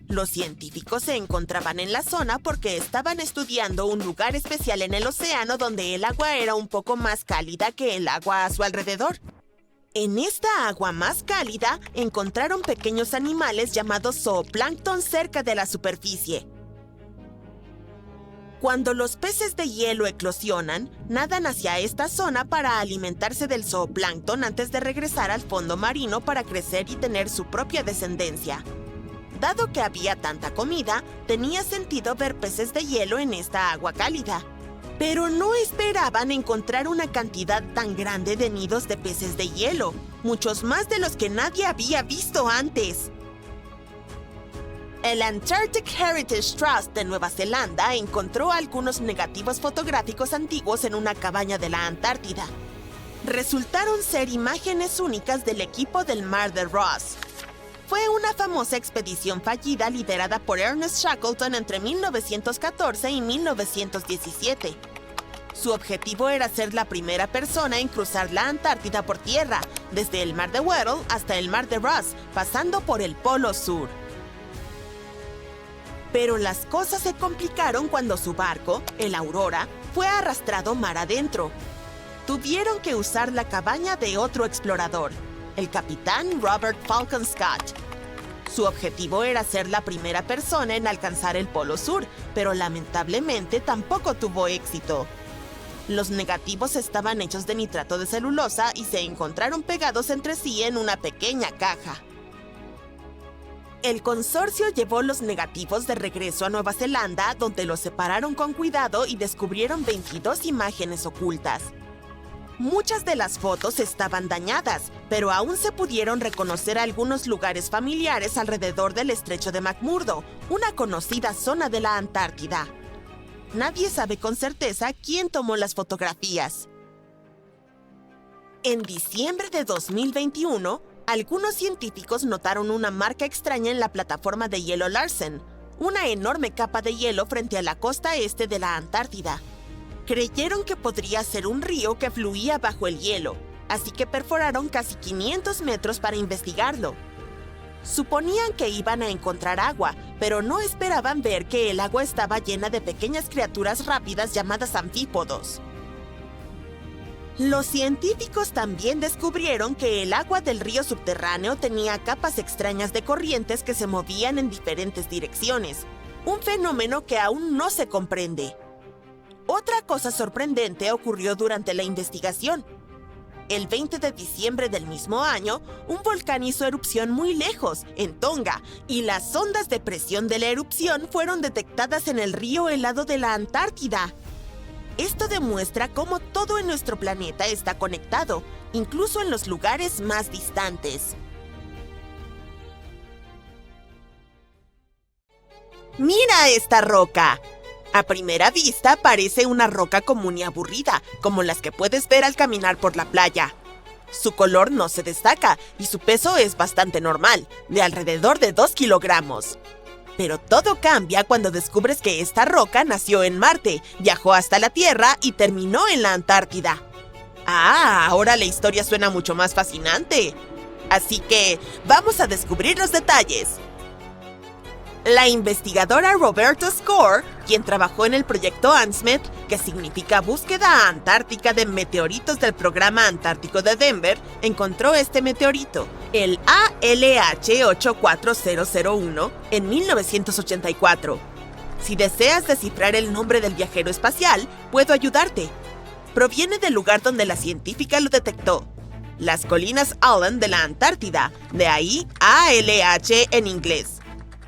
Los científicos se encontraban en la zona porque estaban estudiando un lugar especial en el océano donde el agua era un poco más cálida que el agua a su alrededor. En esta agua más cálida encontraron pequeños animales llamados zooplancton cerca de la superficie. Cuando los peces de hielo eclosionan, nadan hacia esta zona para alimentarse del zooplancton antes de regresar al fondo marino para crecer y tener su propia descendencia. Dado que había tanta comida, tenía sentido ver peces de hielo en esta agua cálida. Pero no esperaban encontrar una cantidad tan grande de nidos de peces de hielo, muchos más de los que nadie había visto antes. El Antarctic Heritage Trust de Nueva Zelanda encontró algunos negativos fotográficos antiguos en una cabaña de la Antártida. Resultaron ser imágenes únicas del equipo del Mar de Ross. Fue una famosa expedición fallida liderada por Ernest Shackleton entre 1914 y 1917. Su objetivo era ser la primera persona en cruzar la Antártida por tierra, desde el Mar de Weddell hasta el Mar de Ross, pasando por el Polo Sur. Pero las cosas se complicaron cuando su barco, el Aurora, fue arrastrado mar adentro. Tuvieron que usar la cabaña de otro explorador, el capitán Robert Falcon Scott. Su objetivo era ser la primera persona en alcanzar el Polo Sur, pero lamentablemente tampoco tuvo éxito. Los negativos estaban hechos de nitrato de celulosa y se encontraron pegados entre sí en una pequeña caja. El consorcio llevó los negativos de regreso a Nueva Zelanda, donde los separaron con cuidado y descubrieron 22 imágenes ocultas. Muchas de las fotos estaban dañadas, pero aún se pudieron reconocer algunos lugares familiares alrededor del estrecho de McMurdo, una conocida zona de la Antártida. Nadie sabe con certeza quién tomó las fotografías. En diciembre de 2021, algunos científicos notaron una marca extraña en la plataforma de hielo Larsen, una enorme capa de hielo frente a la costa este de la Antártida. Creyeron que podría ser un río que fluía bajo el hielo, así que perforaron casi 500 metros para investigarlo. Suponían que iban a encontrar agua, pero no esperaban ver que el agua estaba llena de pequeñas criaturas rápidas llamadas anfípodos. Los científicos también descubrieron que el agua del río subterráneo tenía capas extrañas de corrientes que se movían en diferentes direcciones, un fenómeno que aún no se comprende. Otra cosa sorprendente ocurrió durante la investigación. El 20 de diciembre del mismo año, un volcán hizo erupción muy lejos, en Tonga, y las ondas de presión de la erupción fueron detectadas en el río helado de la Antártida. Esto demuestra cómo todo en nuestro planeta está conectado, incluso en los lugares más distantes. ¡Mira esta roca! A primera vista parece una roca común y aburrida, como las que puedes ver al caminar por la playa. Su color no se destaca y su peso es bastante normal, de alrededor de 2 kilogramos. Pero todo cambia cuando descubres que esta roca nació en Marte, viajó hasta la Tierra y terminó en la Antártida. Ahora la historia suena mucho más fascinante. Así que, vamos a descubrir los detalles. La investigadora Roberta Score, quien trabajó en el proyecto ANSMET, que significa Búsqueda Antártica de Meteoritos del Programa Antártico de Denver, encontró este meteorito, el ALH-84001, en 1984. Si deseas descifrar el nombre del viajero espacial, puedo ayudarte. Proviene del lugar donde la científica lo detectó, las colinas Allen de la Antártida, de ahí ALH en inglés.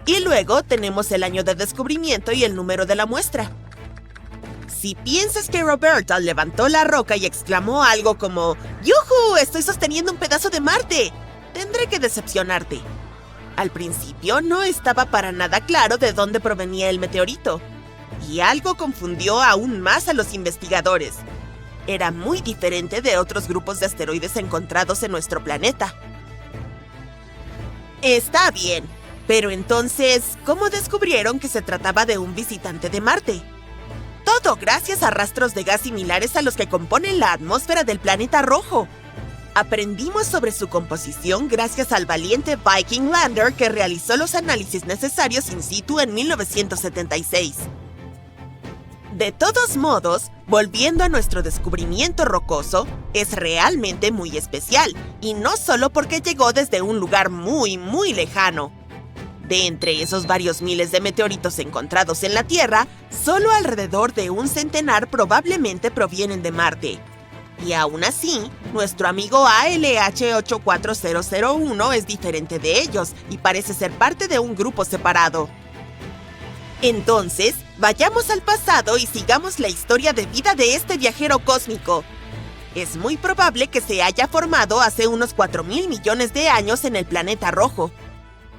Y luego tenemos el año de descubrimiento y el número de la muestra. Si piensas que Roberta levantó la roca y exclamó algo como ¡Yujú! ¡Estoy sosteniendo un pedazo de Marte!, tendré que decepcionarte. Al principio no estaba para nada claro de dónde provenía el meteorito, y algo confundió aún más a los investigadores. Era muy diferente de otros grupos de asteroides encontrados en nuestro planeta. Está bien, pero entonces, ¿cómo descubrieron que se trataba de un visitante de Marte? Todo gracias a rastros de gas similares a los que componen la atmósfera del planeta rojo. Aprendimos sobre su composición gracias al valiente Viking Lander que realizó los análisis necesarios in situ en 1976. De todos modos, volviendo a nuestro descubrimiento rocoso, es realmente muy especial, y no solo porque llegó desde un lugar muy, muy lejano. De entre esos varios miles de meteoritos encontrados en la Tierra, solo alrededor de un centenar probablemente provienen de Marte. Y aún así, nuestro amigo ALH-84001 es diferente de ellos y parece ser parte de un grupo separado. Entonces, vayamos al pasado y sigamos la historia de vida de este viajero cósmico. Es muy probable que se haya formado hace unos 4.000 millones de años en el planeta rojo.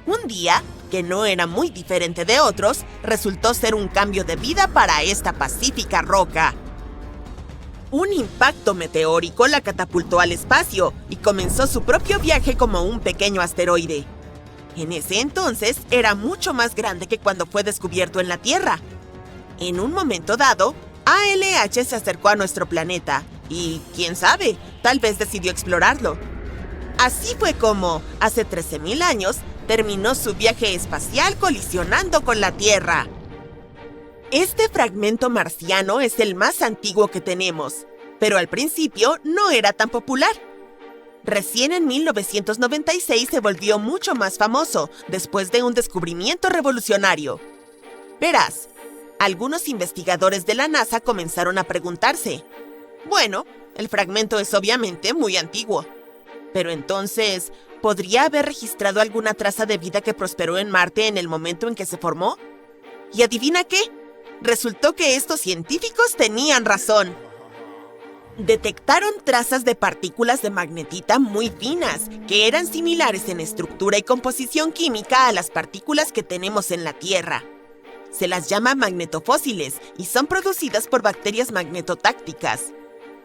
Un día, que no era muy diferente de otros, resultó ser un cambio de vida para esta pacífica roca. Un impacto meteórico la catapultó al espacio y comenzó su propio viaje como un pequeño asteroide. En ese entonces era mucho más grande que cuando fue descubierto en la Tierra. En un momento dado, ALH se acercó a nuestro planeta y, quién sabe, tal vez decidió explorarlo. Así fue como, hace 13.000 años, terminó su viaje espacial colisionando con la Tierra. Este fragmento marciano es el más antiguo que tenemos, pero al principio no era tan popular. Recién en 1996 se volvió mucho más famoso, después de un descubrimiento revolucionario. Verás, algunos investigadores de la NASA comenzaron a preguntarse, bueno, el fragmento es obviamente muy antiguo, pero entonces, ¿podría haber registrado alguna traza de vida que prosperó en Marte en el momento en que se formó? ¿Y adivina qué? Resultó que estos científicos tenían razón. Detectaron trazas de partículas de magnetita muy finas, que eran similares en estructura y composición química a las partículas que tenemos en la Tierra. Se las llama magnetofósiles y son producidas por bacterias magnetotácticas.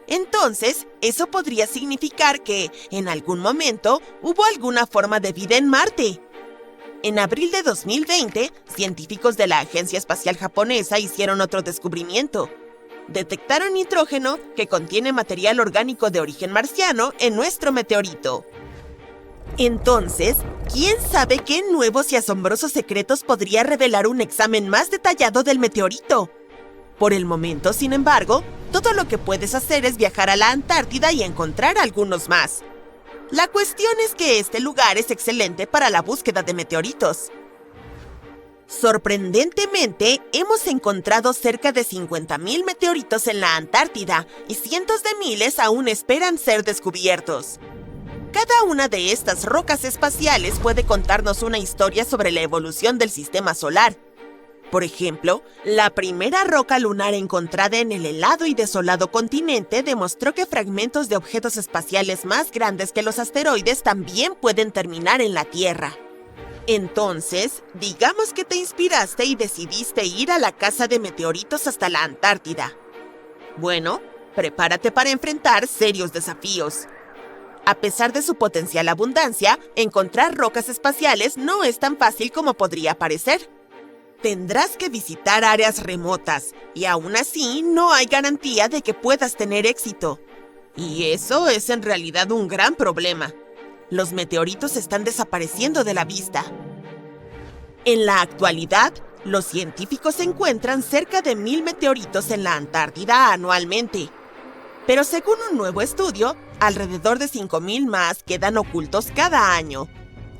Entonces, eso podría significar que, en algún momento, hubo alguna forma de vida en Marte. En abril de 2020, científicos de la Agencia Espacial Japonesa hicieron otro descubrimiento. Detectaron nitrógeno que contiene material orgánico de origen marciano en nuestro meteorito. Entonces, ¿quién sabe qué nuevos y asombrosos secretos podría revelar un examen más detallado del meteorito? Por el momento, sin embargo, todo lo que puedes hacer es viajar a la Antártida y encontrar algunos más. La cuestión es que este lugar es excelente para la búsqueda de meteoritos. Sorprendentemente, hemos encontrado cerca de 50.000 meteoritos en la Antártida y cientos de miles aún esperan ser descubiertos. Cada una de estas rocas espaciales puede contarnos una historia sobre la evolución del sistema solar. Por ejemplo, la primera roca lunar encontrada en el helado y desolado continente demostró que fragmentos de objetos espaciales más grandes que los asteroides también pueden terminar en la Tierra. Entonces, digamos que te inspiraste y decidiste ir a la caza de meteoritos hasta la Antártida. Bueno, prepárate para enfrentar serios desafíos. A pesar de su potencial abundancia, encontrar rocas espaciales no es tan fácil como podría parecer. Tendrás que visitar áreas remotas, y aún así no hay garantía de que puedas tener éxito. Y eso es en realidad un gran problema. Los meteoritos están desapareciendo de la vista. En la actualidad, los científicos encuentran cerca de 1000 meteoritos en la Antártida anualmente. Pero según un nuevo estudio, alrededor de 5000 más quedan ocultos cada año.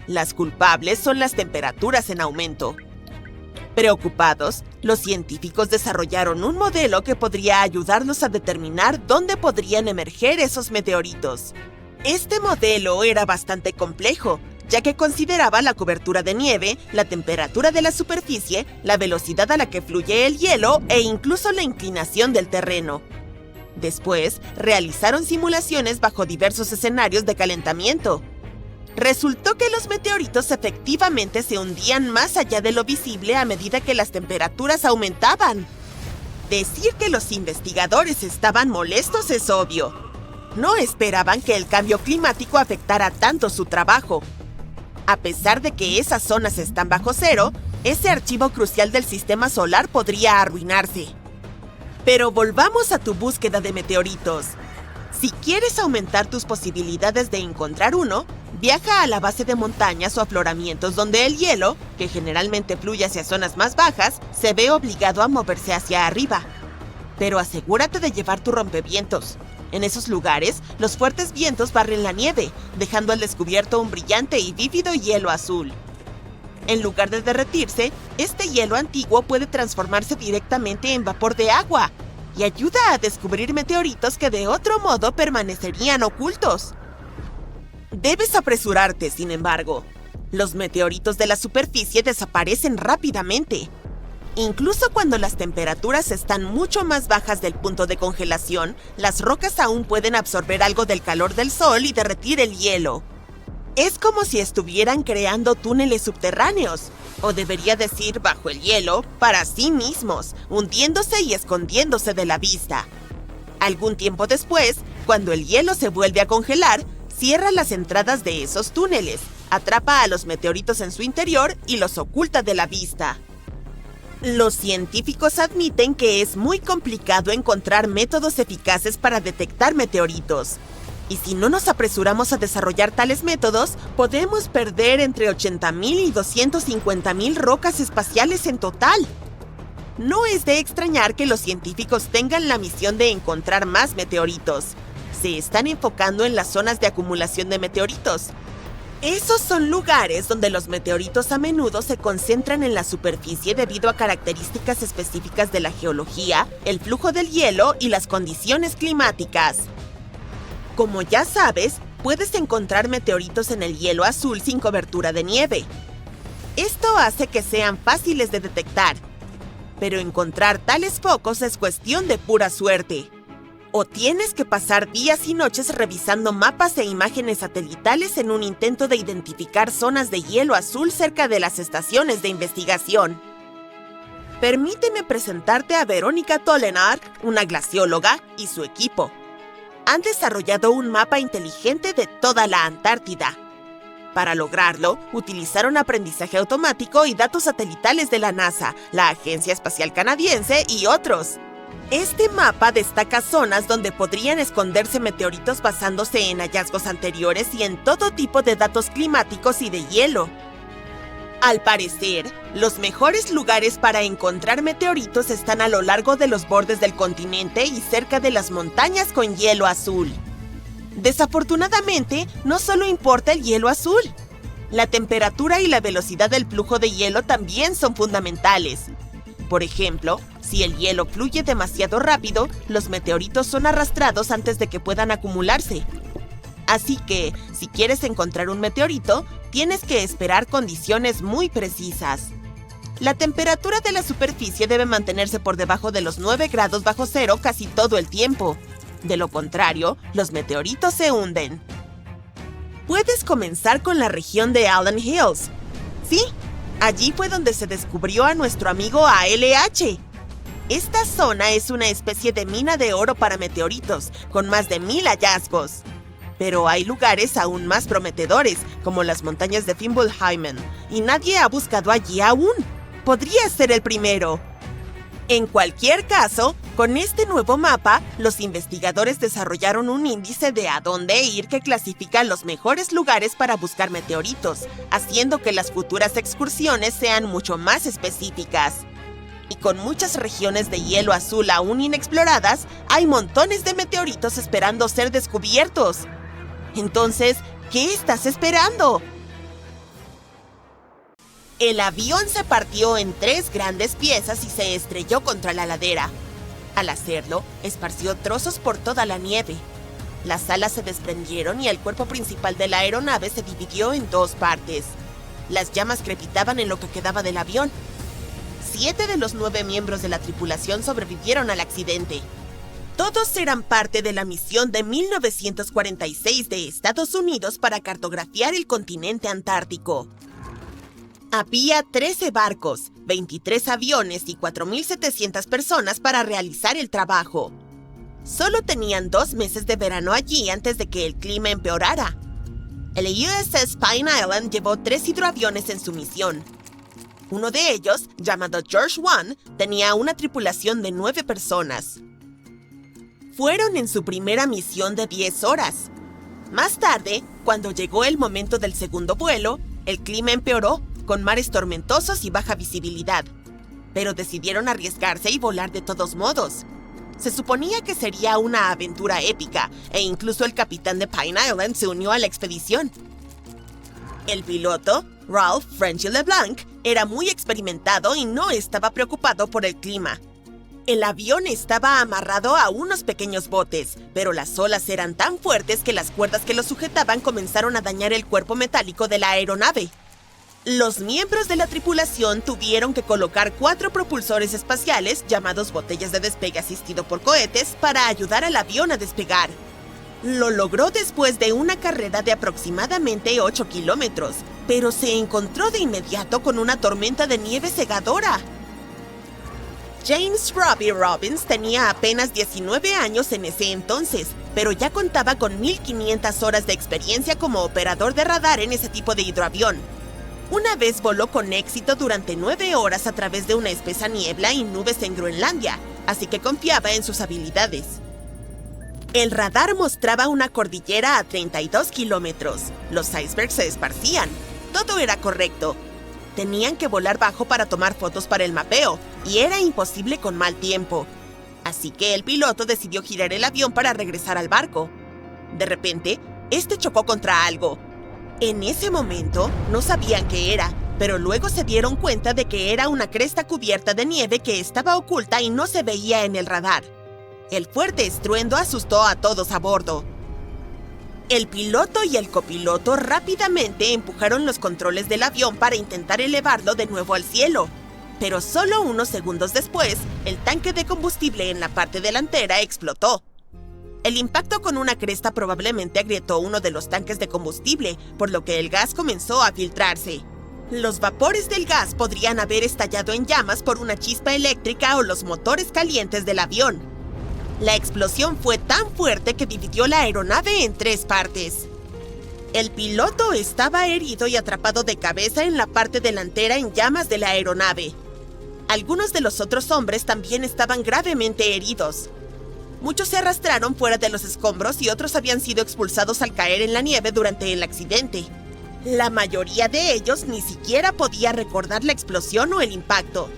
Las culpables son las temperaturas en aumento. Preocupados, los científicos desarrollaron un modelo que podría ayudarnos a determinar dónde podrían emerger esos meteoritos. Este modelo era bastante complejo, ya que consideraba la cobertura de nieve, la temperatura de la superficie, la velocidad a la que fluye el hielo e incluso la inclinación del terreno. Después, realizaron simulaciones bajo diversos escenarios de calentamiento. Resultó que los meteoritos efectivamente se hundían más allá de lo visible a medida que las temperaturas aumentaban. Decir que los investigadores estaban molestos es obvio. No esperaban que el cambio climático afectara tanto su trabajo. A pesar de que esas zonas están bajo cero, ese archivo crucial del sistema solar podría arruinarse. Pero volvamos a tu búsqueda de meteoritos. Si quieres aumentar tus posibilidades de encontrar uno, viaja a la base de montañas o afloramientos donde el hielo, que generalmente fluye hacia zonas más bajas, se ve obligado a moverse hacia arriba. Pero asegúrate de llevar tu rompevientos. En esos lugares, los fuertes vientos barren la nieve, dejando al descubierto un brillante y vívido hielo azul. En lugar de derretirse, este hielo antiguo puede transformarse directamente en vapor de agua y ayuda a descubrir meteoritos que de otro modo permanecerían ocultos. Debes apresurarte, sin embargo. Los meteoritos de la superficie desaparecen rápidamente. Incluso cuando las temperaturas están mucho más bajas del punto de congelación, las rocas aún pueden absorber algo del calor del sol y derretir el hielo. Es como si estuvieran creando túneles subterráneos, o debería decir bajo el hielo, para sí mismos, hundiéndose y escondiéndose de la vista. Algún tiempo después, cuando el hielo se vuelve a congelar, cierra las entradas de esos túneles, atrapa a los meteoritos en su interior y los oculta de la vista. Los científicos admiten que es muy complicado encontrar métodos eficaces para detectar meteoritos. Y si no nos apresuramos a desarrollar tales métodos, podemos perder entre 80,000 y 250,000 rocas espaciales en total. No es de extrañar que los científicos tengan la misión de encontrar más meteoritos. Se están enfocando en las zonas de acumulación de meteoritos. Esos son lugares donde los meteoritos a menudo se concentran en la superficie debido a características específicas de la geología, el flujo del hielo y las condiciones climáticas. Como ya sabes, puedes encontrar meteoritos en el hielo azul sin cobertura de nieve. Esto hace que sean fáciles de detectar, pero encontrar tales focos es cuestión de pura suerte. O tienes que pasar días y noches revisando mapas e imágenes satelitales en un intento de identificar zonas de hielo azul cerca de las estaciones de investigación. Permíteme presentarte a Verónica Tollenaar, una glacióloga, y su equipo. Han desarrollado un mapa inteligente de toda la Antártida. Para lograrlo, utilizaron aprendizaje automático y datos satelitales de la NASA, la Agencia Espacial Canadiense y otros. Este mapa destaca zonas donde podrían esconderse meteoritos basándose en hallazgos anteriores y en todo tipo de datos climáticos y de hielo. Al parecer, los mejores lugares para encontrar meteoritos están a lo largo de los bordes del continente y cerca de las montañas con hielo azul. Desafortunadamente, no solo importa el hielo azul. La temperatura y la velocidad del flujo de hielo también son fundamentales. Por ejemplo, si el hielo fluye demasiado rápido, los meteoritos son arrastrados antes de que puedan acumularse. Así que, si quieres encontrar un meteorito, tienes que esperar condiciones muy precisas. La temperatura de la superficie debe mantenerse por debajo de los 9 grados bajo cero casi todo el tiempo. De lo contrario, los meteoritos se hunden. Puedes comenzar con la región de Allen Hills. Sí, allí fue donde se descubrió a nuestro amigo ALH. Esta zona es una especie de mina de oro para meteoritos, con más de 1000 hallazgos. Pero hay lugares aún más prometedores, como las montañas de Fimbulheimen, y nadie ha buscado allí aún. Podría ser el primero. En cualquier caso, Con este nuevo mapa, los investigadores desarrollaron un índice de a dónde ir que clasifica los mejores lugares para buscar meteoritos, haciendo que las futuras excursiones sean mucho más específicas. Y con muchas regiones de hielo azul aún inexploradas, hay montones de meteoritos esperando ser descubiertos. Entonces, ¿qué estás esperando? El avión se partió en 3 grandes piezas y se estrelló contra la ladera. Al hacerlo, esparció trozos por toda la nieve. Las alas se desprendieron y el cuerpo principal de la aeronave se dividió en 2 partes. Las llamas crepitaban en lo que quedaba del avión. 7 de los 9 miembros de la tripulación sobrevivieron al accidente. Todos eran parte de la misión de 1946 de Estados Unidos para cartografiar el continente antártico. Había 13 barcos, 23 aviones y 4.700 personas para realizar el trabajo. Solo tenían 2 meses de verano allí antes de que el clima empeorara. El USS Pine Island llevó 3 hidroaviones en su misión. Uno de ellos, llamado George I, tenía una tripulación de 9 personas. Fueron en su primera misión de 10 horas. Más tarde, cuando llegó el momento del segundo vuelo, el clima empeoró, con mares tormentosos y baja visibilidad. Pero decidieron arriesgarse y volar de todos modos. Se suponía que sería una aventura épica, e incluso el capitán de Pine Island se unió a la expedición. El piloto, Ralph Frenchy LeBlanc, era muy experimentado y no estaba preocupado por el clima. El avión estaba amarrado a unos pequeños botes, pero las olas eran tan fuertes que las cuerdas que lo sujetaban comenzaron a dañar el cuerpo metálico de la aeronave. Los miembros de la tripulación tuvieron que colocar 4 propulsores espaciales, llamados botellas de despegue asistido por cohetes, para ayudar al avión a despegar. Lo logró después de una carrera de aproximadamente 8 kilómetros, pero se encontró de inmediato con una tormenta de nieve cegadora. James Robbie Robbins tenía apenas 19 años en ese entonces, pero ya contaba con 1.500 horas de experiencia como operador de radar en ese tipo de hidroavión. Una vez voló con éxito durante 9 horas a través de una espesa niebla y nubes en Groenlandia, así que confiaba en sus habilidades. El radar mostraba una cordillera a 32 kilómetros. Los icebergs se esparcían. Todo era correcto. Tenían que volar bajo para tomar fotos para el mapeo, y era imposible con mal tiempo. Así que el piloto decidió girar el avión para regresar al barco. De repente, este chocó contra algo. En ese momento, no sabían qué era, pero luego se dieron cuenta de que era una cresta cubierta de nieve que estaba oculta y no se veía en el radar. El fuerte estruendo asustó a todos a bordo. El piloto y el copiloto rápidamente empujaron los controles del avión para intentar elevarlo de nuevo al cielo. Pero solo unos segundos después, el tanque de combustible en la parte delantera explotó. El impacto con una cresta probablemente agrietó uno de los tanques de combustible, por lo que el gas comenzó a filtrarse. Los vapores del gas podrían haber estallado en llamas por una chispa eléctrica o los motores calientes del avión. La explosión fue tan fuerte que dividió la aeronave en 3 partes. El piloto estaba herido y atrapado de cabeza en la parte delantera en llamas de la aeronave. Algunos de los otros hombres también estaban gravemente heridos. Muchos se arrastraron fuera de los escombros y otros habían sido expulsados al caer en la nieve durante el accidente. La mayoría de ellos ni siquiera podía recordar la explosión o el impacto.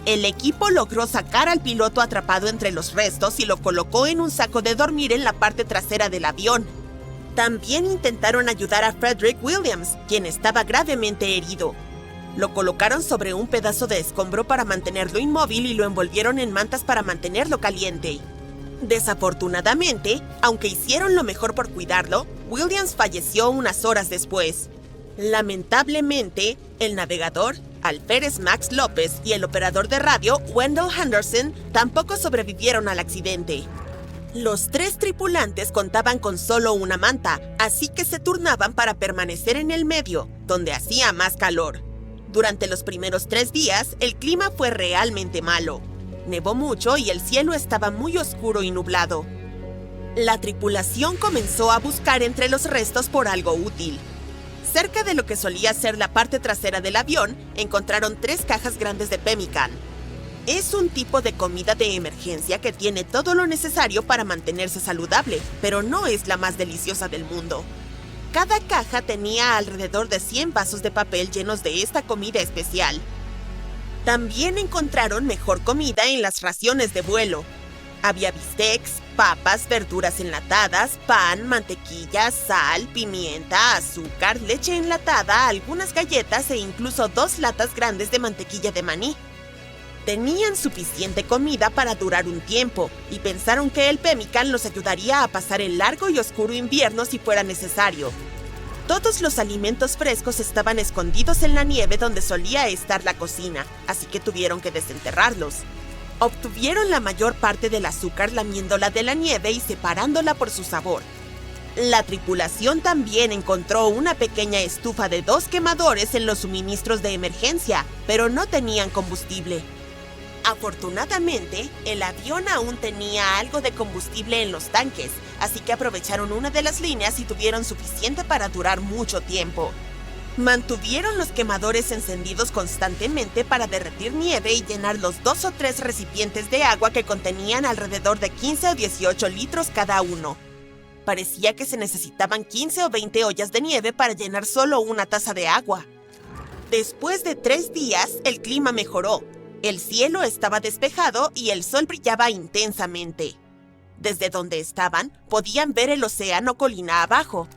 El equipo logró sacar al piloto atrapado entre los restos y lo colocó en un saco de dormir en la parte trasera del avión. También intentaron ayudar a Frederick Williams, quien estaba gravemente herido. Lo colocaron sobre un pedazo de escombro para mantenerlo inmóvil y lo envolvieron en mantas para mantenerlo caliente. Desafortunadamente, aunque hicieron lo mejor por cuidarlo, Williams falleció unas horas después. Lamentablemente, el navegador, alférez Max López, y el operador de radio, Wendell Henderson, tampoco sobrevivieron al accidente. Los 3 tripulantes contaban con solo una manta, así que se turnaban para permanecer en el medio, donde hacía más calor. Durante los primeros 3 días, el clima fue realmente malo. Nevó mucho y el cielo estaba muy oscuro y nublado. La tripulación comenzó a buscar entre los restos por algo útil. Cerca de lo que solía ser la parte trasera del avión, encontraron 3 cajas grandes de pemmican. Es un tipo de comida de emergencia que tiene todo lo necesario para mantenerse saludable, pero no es la más deliciosa del mundo. Cada caja tenía alrededor de 100 vasos de papel llenos de esta comida especial. También encontraron mejor comida en las raciones de vuelo. Había bistecs, papas, verduras enlatadas, pan, mantequilla, sal, pimienta, azúcar, leche enlatada, algunas galletas e incluso 2 latas grandes de mantequilla de maní. Tenían suficiente comida para durar un tiempo y pensaron que el pemmican los ayudaría a pasar el largo y oscuro invierno si fuera necesario. Todos los alimentos frescos estaban escondidos en la nieve donde solía estar la cocina, así que tuvieron que desenterrarlos. Obtuvieron la mayor parte del azúcar lamiéndola de la nieve y separándola por su sabor. La tripulación también encontró una pequeña estufa de 2 quemadores en los suministros de emergencia, pero no tenían combustible. Afortunadamente, el avión aún tenía algo de combustible en los tanques, así que aprovecharon una de las líneas y tuvieron suficiente para durar mucho tiempo. Mantuvieron los quemadores encendidos constantemente para derretir nieve y llenar los 2 o 3 recipientes de agua que contenían alrededor de 15 o 18 litros cada uno. Parecía que se necesitaban 15 o 20 ollas de nieve para llenar solo una taza de agua. Después de 3 días, el clima mejoró. El cielo estaba despejado y el sol brillaba intensamente. Desde donde estaban, podían ver el océano colina abajo.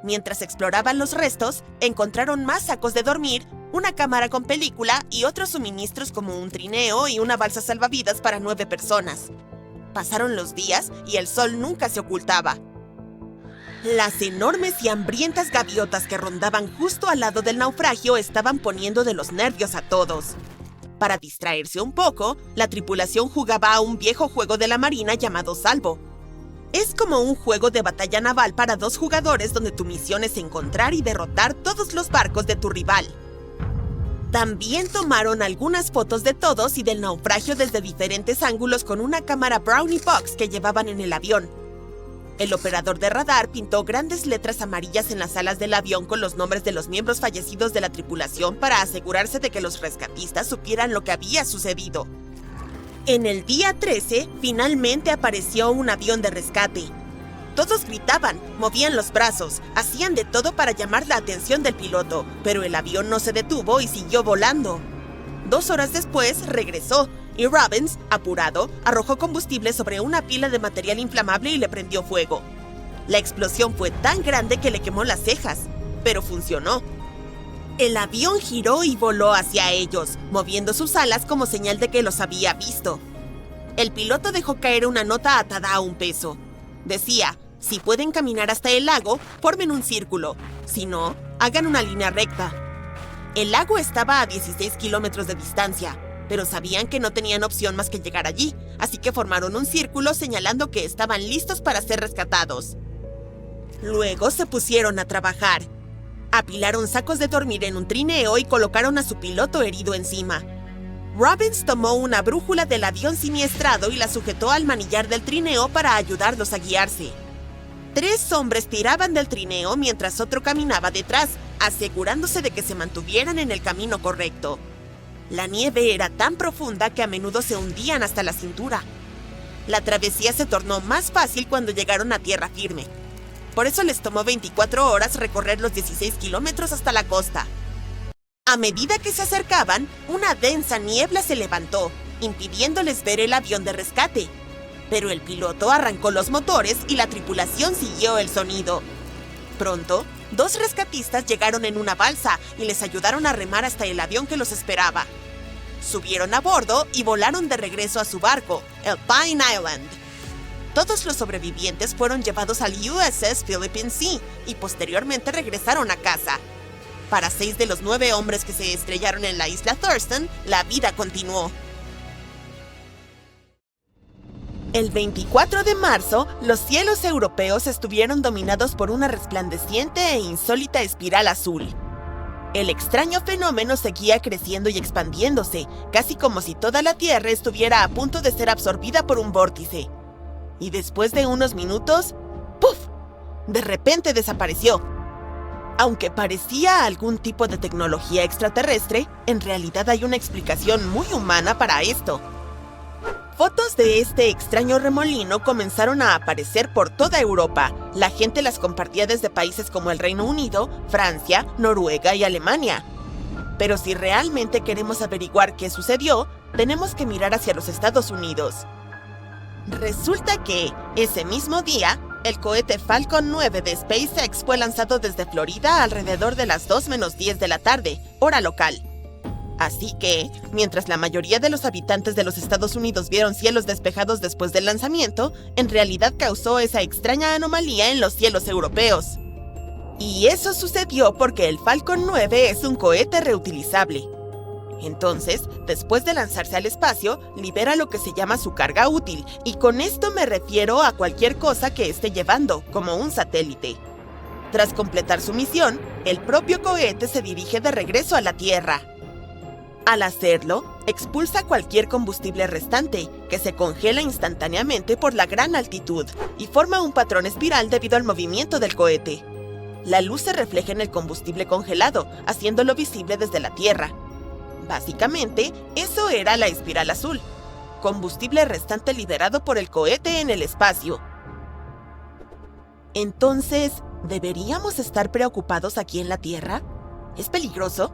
Mientras exploraban los restos, encontraron más sacos de dormir, una cámara con película y otros suministros como un trineo y una balsa salvavidas para 9 personas. Pasaron los días y el sol nunca se ocultaba. Las enormes y hambrientas gaviotas que rondaban justo al lado del naufragio estaban poniendo de los nervios a todos. Para distraerse un poco, la tripulación jugaba a un viejo juego de la marina llamado Salvo. Es como un juego de batalla naval para 2 jugadores donde tu misión es encontrar y derrotar todos los barcos de tu rival. También tomaron algunas fotos de todos y del naufragio desde diferentes ángulos con una cámara Brownie Box que llevaban en el avión. El operador de radar pintó grandes letras amarillas en las alas del avión con los nombres de los miembros fallecidos de la tripulación para asegurarse de que los rescatistas supieran lo que había sucedido. En el día 13, finalmente apareció un avión de rescate. Todos gritaban, movían los brazos, hacían de todo para llamar la atención del piloto, pero el avión no se detuvo y siguió volando. 2 horas después, regresó, y Robbins, apurado, arrojó combustible sobre una pila de material inflamable y le prendió fuego. La explosión fue tan grande que le quemó las cejas, pero funcionó. El avión giró y voló hacia ellos, moviendo sus alas como señal de que los había visto. El piloto dejó caer una nota atada a un peso. Decía, si pueden caminar hasta el lago, formen un círculo. Si no, hagan una línea recta. El lago estaba a 16 kilómetros de distancia, pero sabían que no tenían opción más que llegar allí, así que formaron un círculo señalando que estaban listos para ser rescatados. Luego se pusieron a trabajar. Apilaron sacos de dormir en un trineo y colocaron a su piloto herido encima. Robbins tomó una brújula del avión siniestrado y la sujetó al manillar del trineo para ayudarlos a guiarse. 3 hombres tiraban del trineo mientras otro caminaba detrás, asegurándose de que se mantuvieran en el camino correcto. La nieve era tan profunda que a menudo se hundían hasta la cintura. La travesía se tornó más fácil cuando llegaron a tierra firme. Por eso les tomó 24 horas recorrer los 16 kilómetros hasta la costa. A medida que se acercaban, una densa niebla se levantó, impidiéndoles ver el avión de rescate. Pero el piloto arrancó los motores y la tripulación siguió el sonido. Pronto, 2 rescatistas llegaron en una balsa y les ayudaron a remar hasta el avión que los esperaba. Subieron a bordo y volaron de regreso a su barco, el Pine Island. Todos los sobrevivientes fueron llevados al USS Philippine Sea y posteriormente regresaron a casa. Para 6 de los 9 hombres que se estrellaron en la isla Thurston, la vida continuó. El 24 de marzo, los cielos europeos estuvieron dominados por una resplandeciente e insólita espiral azul. El extraño fenómeno seguía creciendo y expandiéndose, casi como si toda la Tierra estuviera a punto de ser absorbida por un vórtice. Y después de unos minutos, ¡puf!, de repente desapareció. Aunque parecía algún tipo de tecnología extraterrestre, en realidad hay una explicación muy humana para esto. Fotos de este extraño remolino comenzaron a aparecer por toda Europa. La gente las compartía desde países como el Reino Unido, Francia, Noruega y Alemania. Pero si realmente queremos averiguar qué sucedió, tenemos que mirar hacia los Estados Unidos. Resulta que, ese mismo día, el cohete Falcon 9 de SpaceX fue lanzado desde Florida alrededor de las 2:10 de la tarde, hora local. Así que, mientras la mayoría de los habitantes de los Estados Unidos vieron cielos despejados después del lanzamiento, en realidad causó esa extraña anomalía en los cielos europeos. Y eso sucedió porque el Falcon 9 es un cohete reutilizable. Entonces, después de lanzarse al espacio, libera lo que se llama su carga útil, y con esto me refiero a cualquier cosa que esté llevando, como un satélite. Tras completar su misión, el propio cohete se dirige de regreso a la Tierra. Al hacerlo, expulsa cualquier combustible restante, que se congela instantáneamente por la gran altitud, y forma un patrón espiral debido al movimiento del cohete. La luz se refleja en el combustible congelado, haciéndolo visible desde la Tierra. Básicamente, eso era la espiral azul, combustible restante liberado por el cohete en el espacio. Entonces, ¿deberíamos estar preocupados aquí en la Tierra? ¿Es peligroso?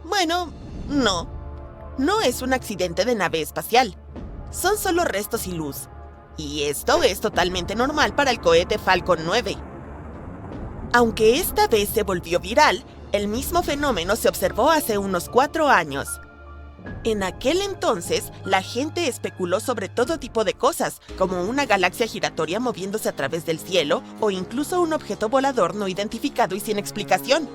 Bueno, no. No es un accidente de nave espacial. Son solo restos y luz. Y esto es totalmente normal para el cohete Falcon 9. Aunque esta vez se volvió viral, el mismo fenómeno se observó hace unos 4 años. En aquel entonces, la gente especuló sobre todo tipo de cosas, como una galaxia giratoria moviéndose a través del cielo o incluso un objeto volador no identificado y sin explicación.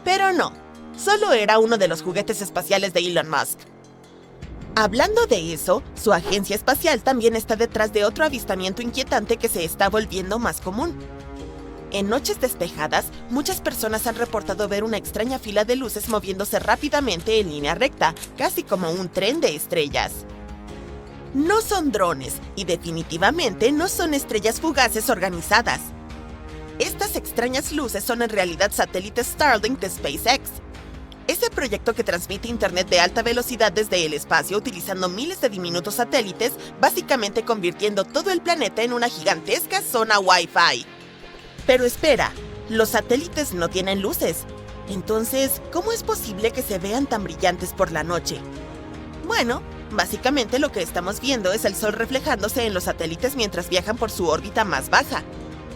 Pero no, solo era uno de los juguetes espaciales de Elon Musk. Hablando de eso, su agencia espacial también está detrás de otro avistamiento inquietante que se está volviendo más común. En noches despejadas, muchas personas han reportado ver una extraña fila de luces moviéndose rápidamente en línea recta, casi como un tren de estrellas. No son drones y definitivamente no son estrellas fugaces organizadas. Estas extrañas luces son en realidad satélites Starlink de SpaceX. Ese proyecto que transmite internet de alta velocidad desde el espacio utilizando miles de diminutos satélites, básicamente convirtiendo todo el planeta en una gigantesca zona Wi-Fi. Pero espera, los satélites no tienen luces. Entonces, ¿cómo es posible que se vean tan brillantes por la noche? Bueno, básicamente lo que estamos viendo es el sol reflejándose en los satélites mientras viajan por su órbita más baja.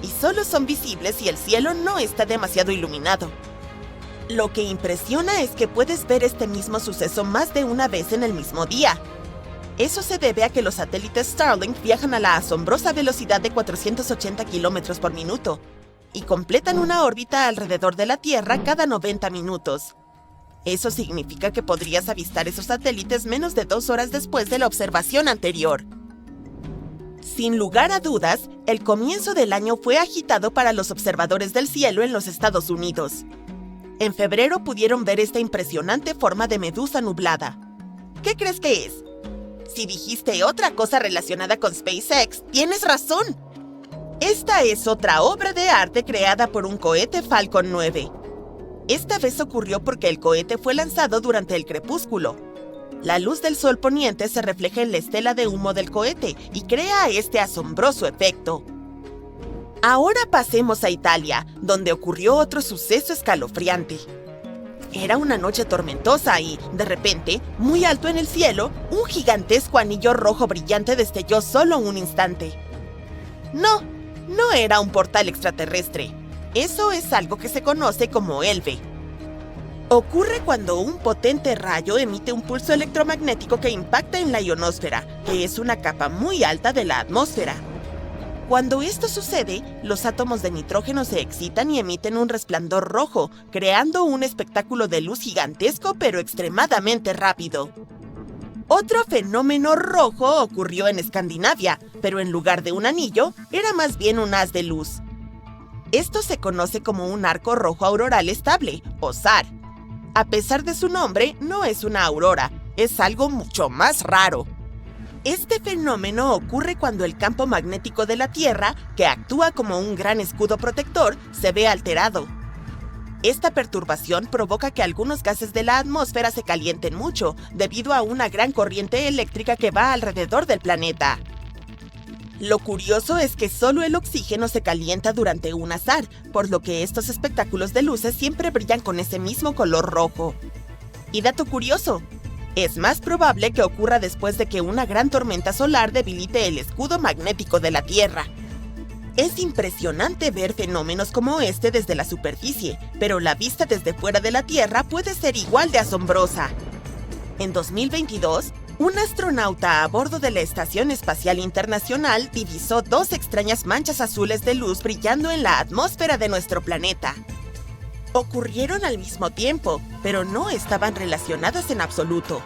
Y solo son visibles si el cielo no está demasiado iluminado. Lo que impresiona es que puedes ver este mismo suceso más de una vez en el mismo día. Eso se debe a que los satélites Starlink viajan a la asombrosa velocidad de 480 km por minuto y completan una órbita alrededor de la Tierra cada 90 minutos. Eso significa que podrías avistar esos satélites menos de 2 horas después de la observación anterior. Sin lugar a dudas, el comienzo del año fue agitado para los observadores del cielo en los Estados Unidos. En febrero pudieron ver esta impresionante forma de medusa nublada. ¿Qué crees que es? Si dijiste otra cosa relacionada con SpaceX, tienes razón. Esta es otra obra de arte creada por un cohete Falcon 9. Esta vez ocurrió porque el cohete fue lanzado durante el crepúsculo. La luz del sol poniente se refleja en la estela de humo del cohete y crea este asombroso efecto. Ahora pasemos a Italia, donde ocurrió otro suceso escalofriante. Era una noche tormentosa y, de repente, muy alto en el cielo, un gigantesco anillo rojo brillante destelló solo un instante. No era un portal extraterrestre. Eso es algo que se conoce como ELVE. Ocurre cuando un potente rayo emite un pulso electromagnético que impacta en la ionosfera, que es una capa muy alta de la atmósfera. Cuando esto sucede, los átomos de nitrógeno se excitan y emiten un resplandor rojo, creando un espectáculo de luz gigantesco pero extremadamente rápido. Otro fenómeno rojo ocurrió en Escandinavia, pero en lugar de un anillo, era más bien un haz de luz. Esto se conoce como un arco rojo auroral estable, o SAR. A pesar de su nombre, no es una aurora, es algo mucho más raro. Este fenómeno ocurre cuando el campo magnético de la Tierra, que actúa como un gran escudo protector, se ve alterado. Esta perturbación provoca que algunos gases de la atmósfera se calienten mucho, debido a una gran corriente eléctrica que va alrededor del planeta. Lo curioso es que solo el oxígeno se calienta durante un azar, por lo que estos espectáculos de luces siempre brillan con ese mismo color rojo. Y dato curioso, es más probable que ocurra después de que una gran tormenta solar debilite el escudo magnético de la Tierra. Es impresionante ver fenómenos como este desde la superficie, pero la vista desde fuera de la Tierra puede ser igual de asombrosa. En 2022, un astronauta a bordo de la Estación Espacial Internacional divisó dos extrañas manchas azules de luz brillando en la atmósfera de nuestro planeta. Ocurrieron al mismo tiempo, pero no estaban relacionadas en absoluto.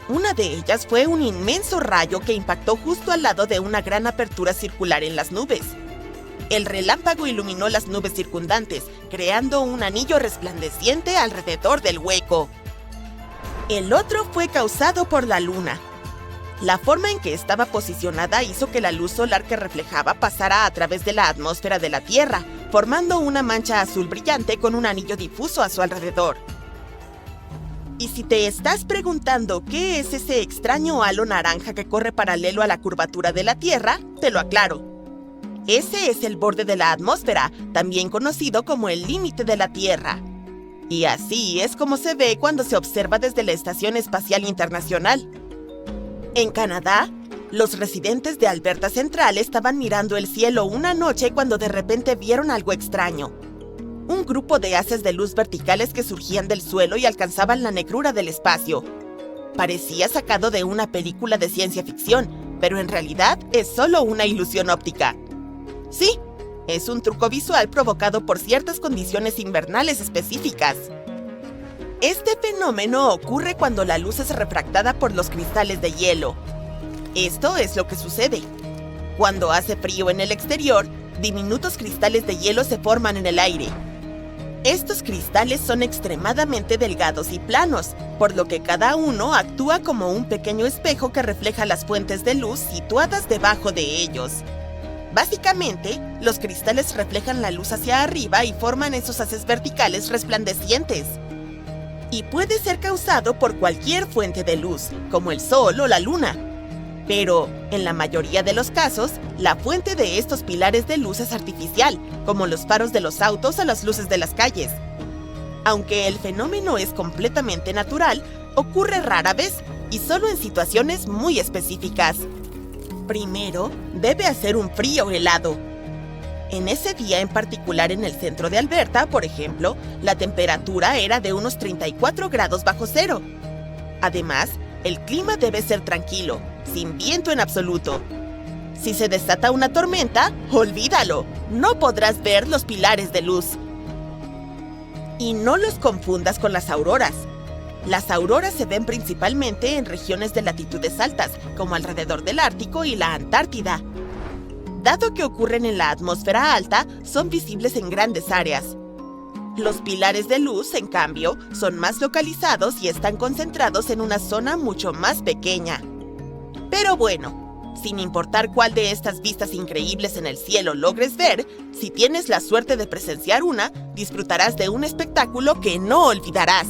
Una de ellas fue un inmenso rayo que impactó justo al lado de una gran apertura circular en las nubes. El relámpago iluminó las nubes circundantes, creando un anillo resplandeciente alrededor del hueco. El otro fue causado por la Luna. La forma en que estaba posicionada hizo que la luz solar que reflejaba pasara a través de la atmósfera de la Tierra, formando una mancha azul brillante con un anillo difuso a su alrededor. Y si te estás preguntando qué es ese extraño halo naranja que corre paralelo a la curvatura de la Tierra, te lo aclaro. Ese es el borde de la atmósfera, también conocido como el límite de la Tierra. Y así es como se ve cuando se observa desde la Estación Espacial Internacional. En Canadá, los residentes de Alberta Central estaban mirando el cielo una noche cuando de repente vieron algo extraño. Un grupo de haces de luz verticales que surgían del suelo y alcanzaban la negrura del espacio. Parecía sacado de una película de ciencia ficción, pero en realidad es solo una ilusión óptica. Sí, es un truco visual provocado por ciertas condiciones invernales específicas. Este fenómeno ocurre cuando la luz es refractada por los cristales de hielo. Esto es lo que sucede. Cuando hace frío en el exterior, diminutos cristales de hielo se forman en el aire. Estos cristales son extremadamente delgados y planos, por lo que cada uno actúa como un pequeño espejo que refleja las fuentes de luz situadas debajo de ellos. Básicamente, los cristales reflejan la luz hacia arriba y forman esos haces verticales resplandecientes. Y puede ser causado por cualquier fuente de luz, como el sol o la luna. Pero, en la mayoría de los casos, la fuente de estos pilares de luz es artificial, como los faros de los autos o las luces de las calles. Aunque el fenómeno es completamente natural, ocurre rara vez y solo en situaciones muy específicas. Primero, debe hacer un frío helado. En ese día en particular en el centro de Alberta, por ejemplo, la temperatura era de unos 34 grados bajo cero. Además, el clima debe ser tranquilo, sin viento en absoluto. Si se desata una tormenta, olvídalo, no podrás ver los pilares de luz. Y no los confundas con las auroras. Las auroras se ven principalmente en regiones de latitudes altas, como alrededor del Ártico y la Antártida. Dado que ocurren en la atmósfera alta, son visibles en grandes áreas. Los pilares de luz, en cambio, son más localizados y están concentrados en una zona mucho más pequeña. Pero bueno, sin importar cuál de estas vistas increíbles en el cielo logres ver, si tienes la suerte de presenciar una, disfrutarás de un espectáculo que no olvidarás.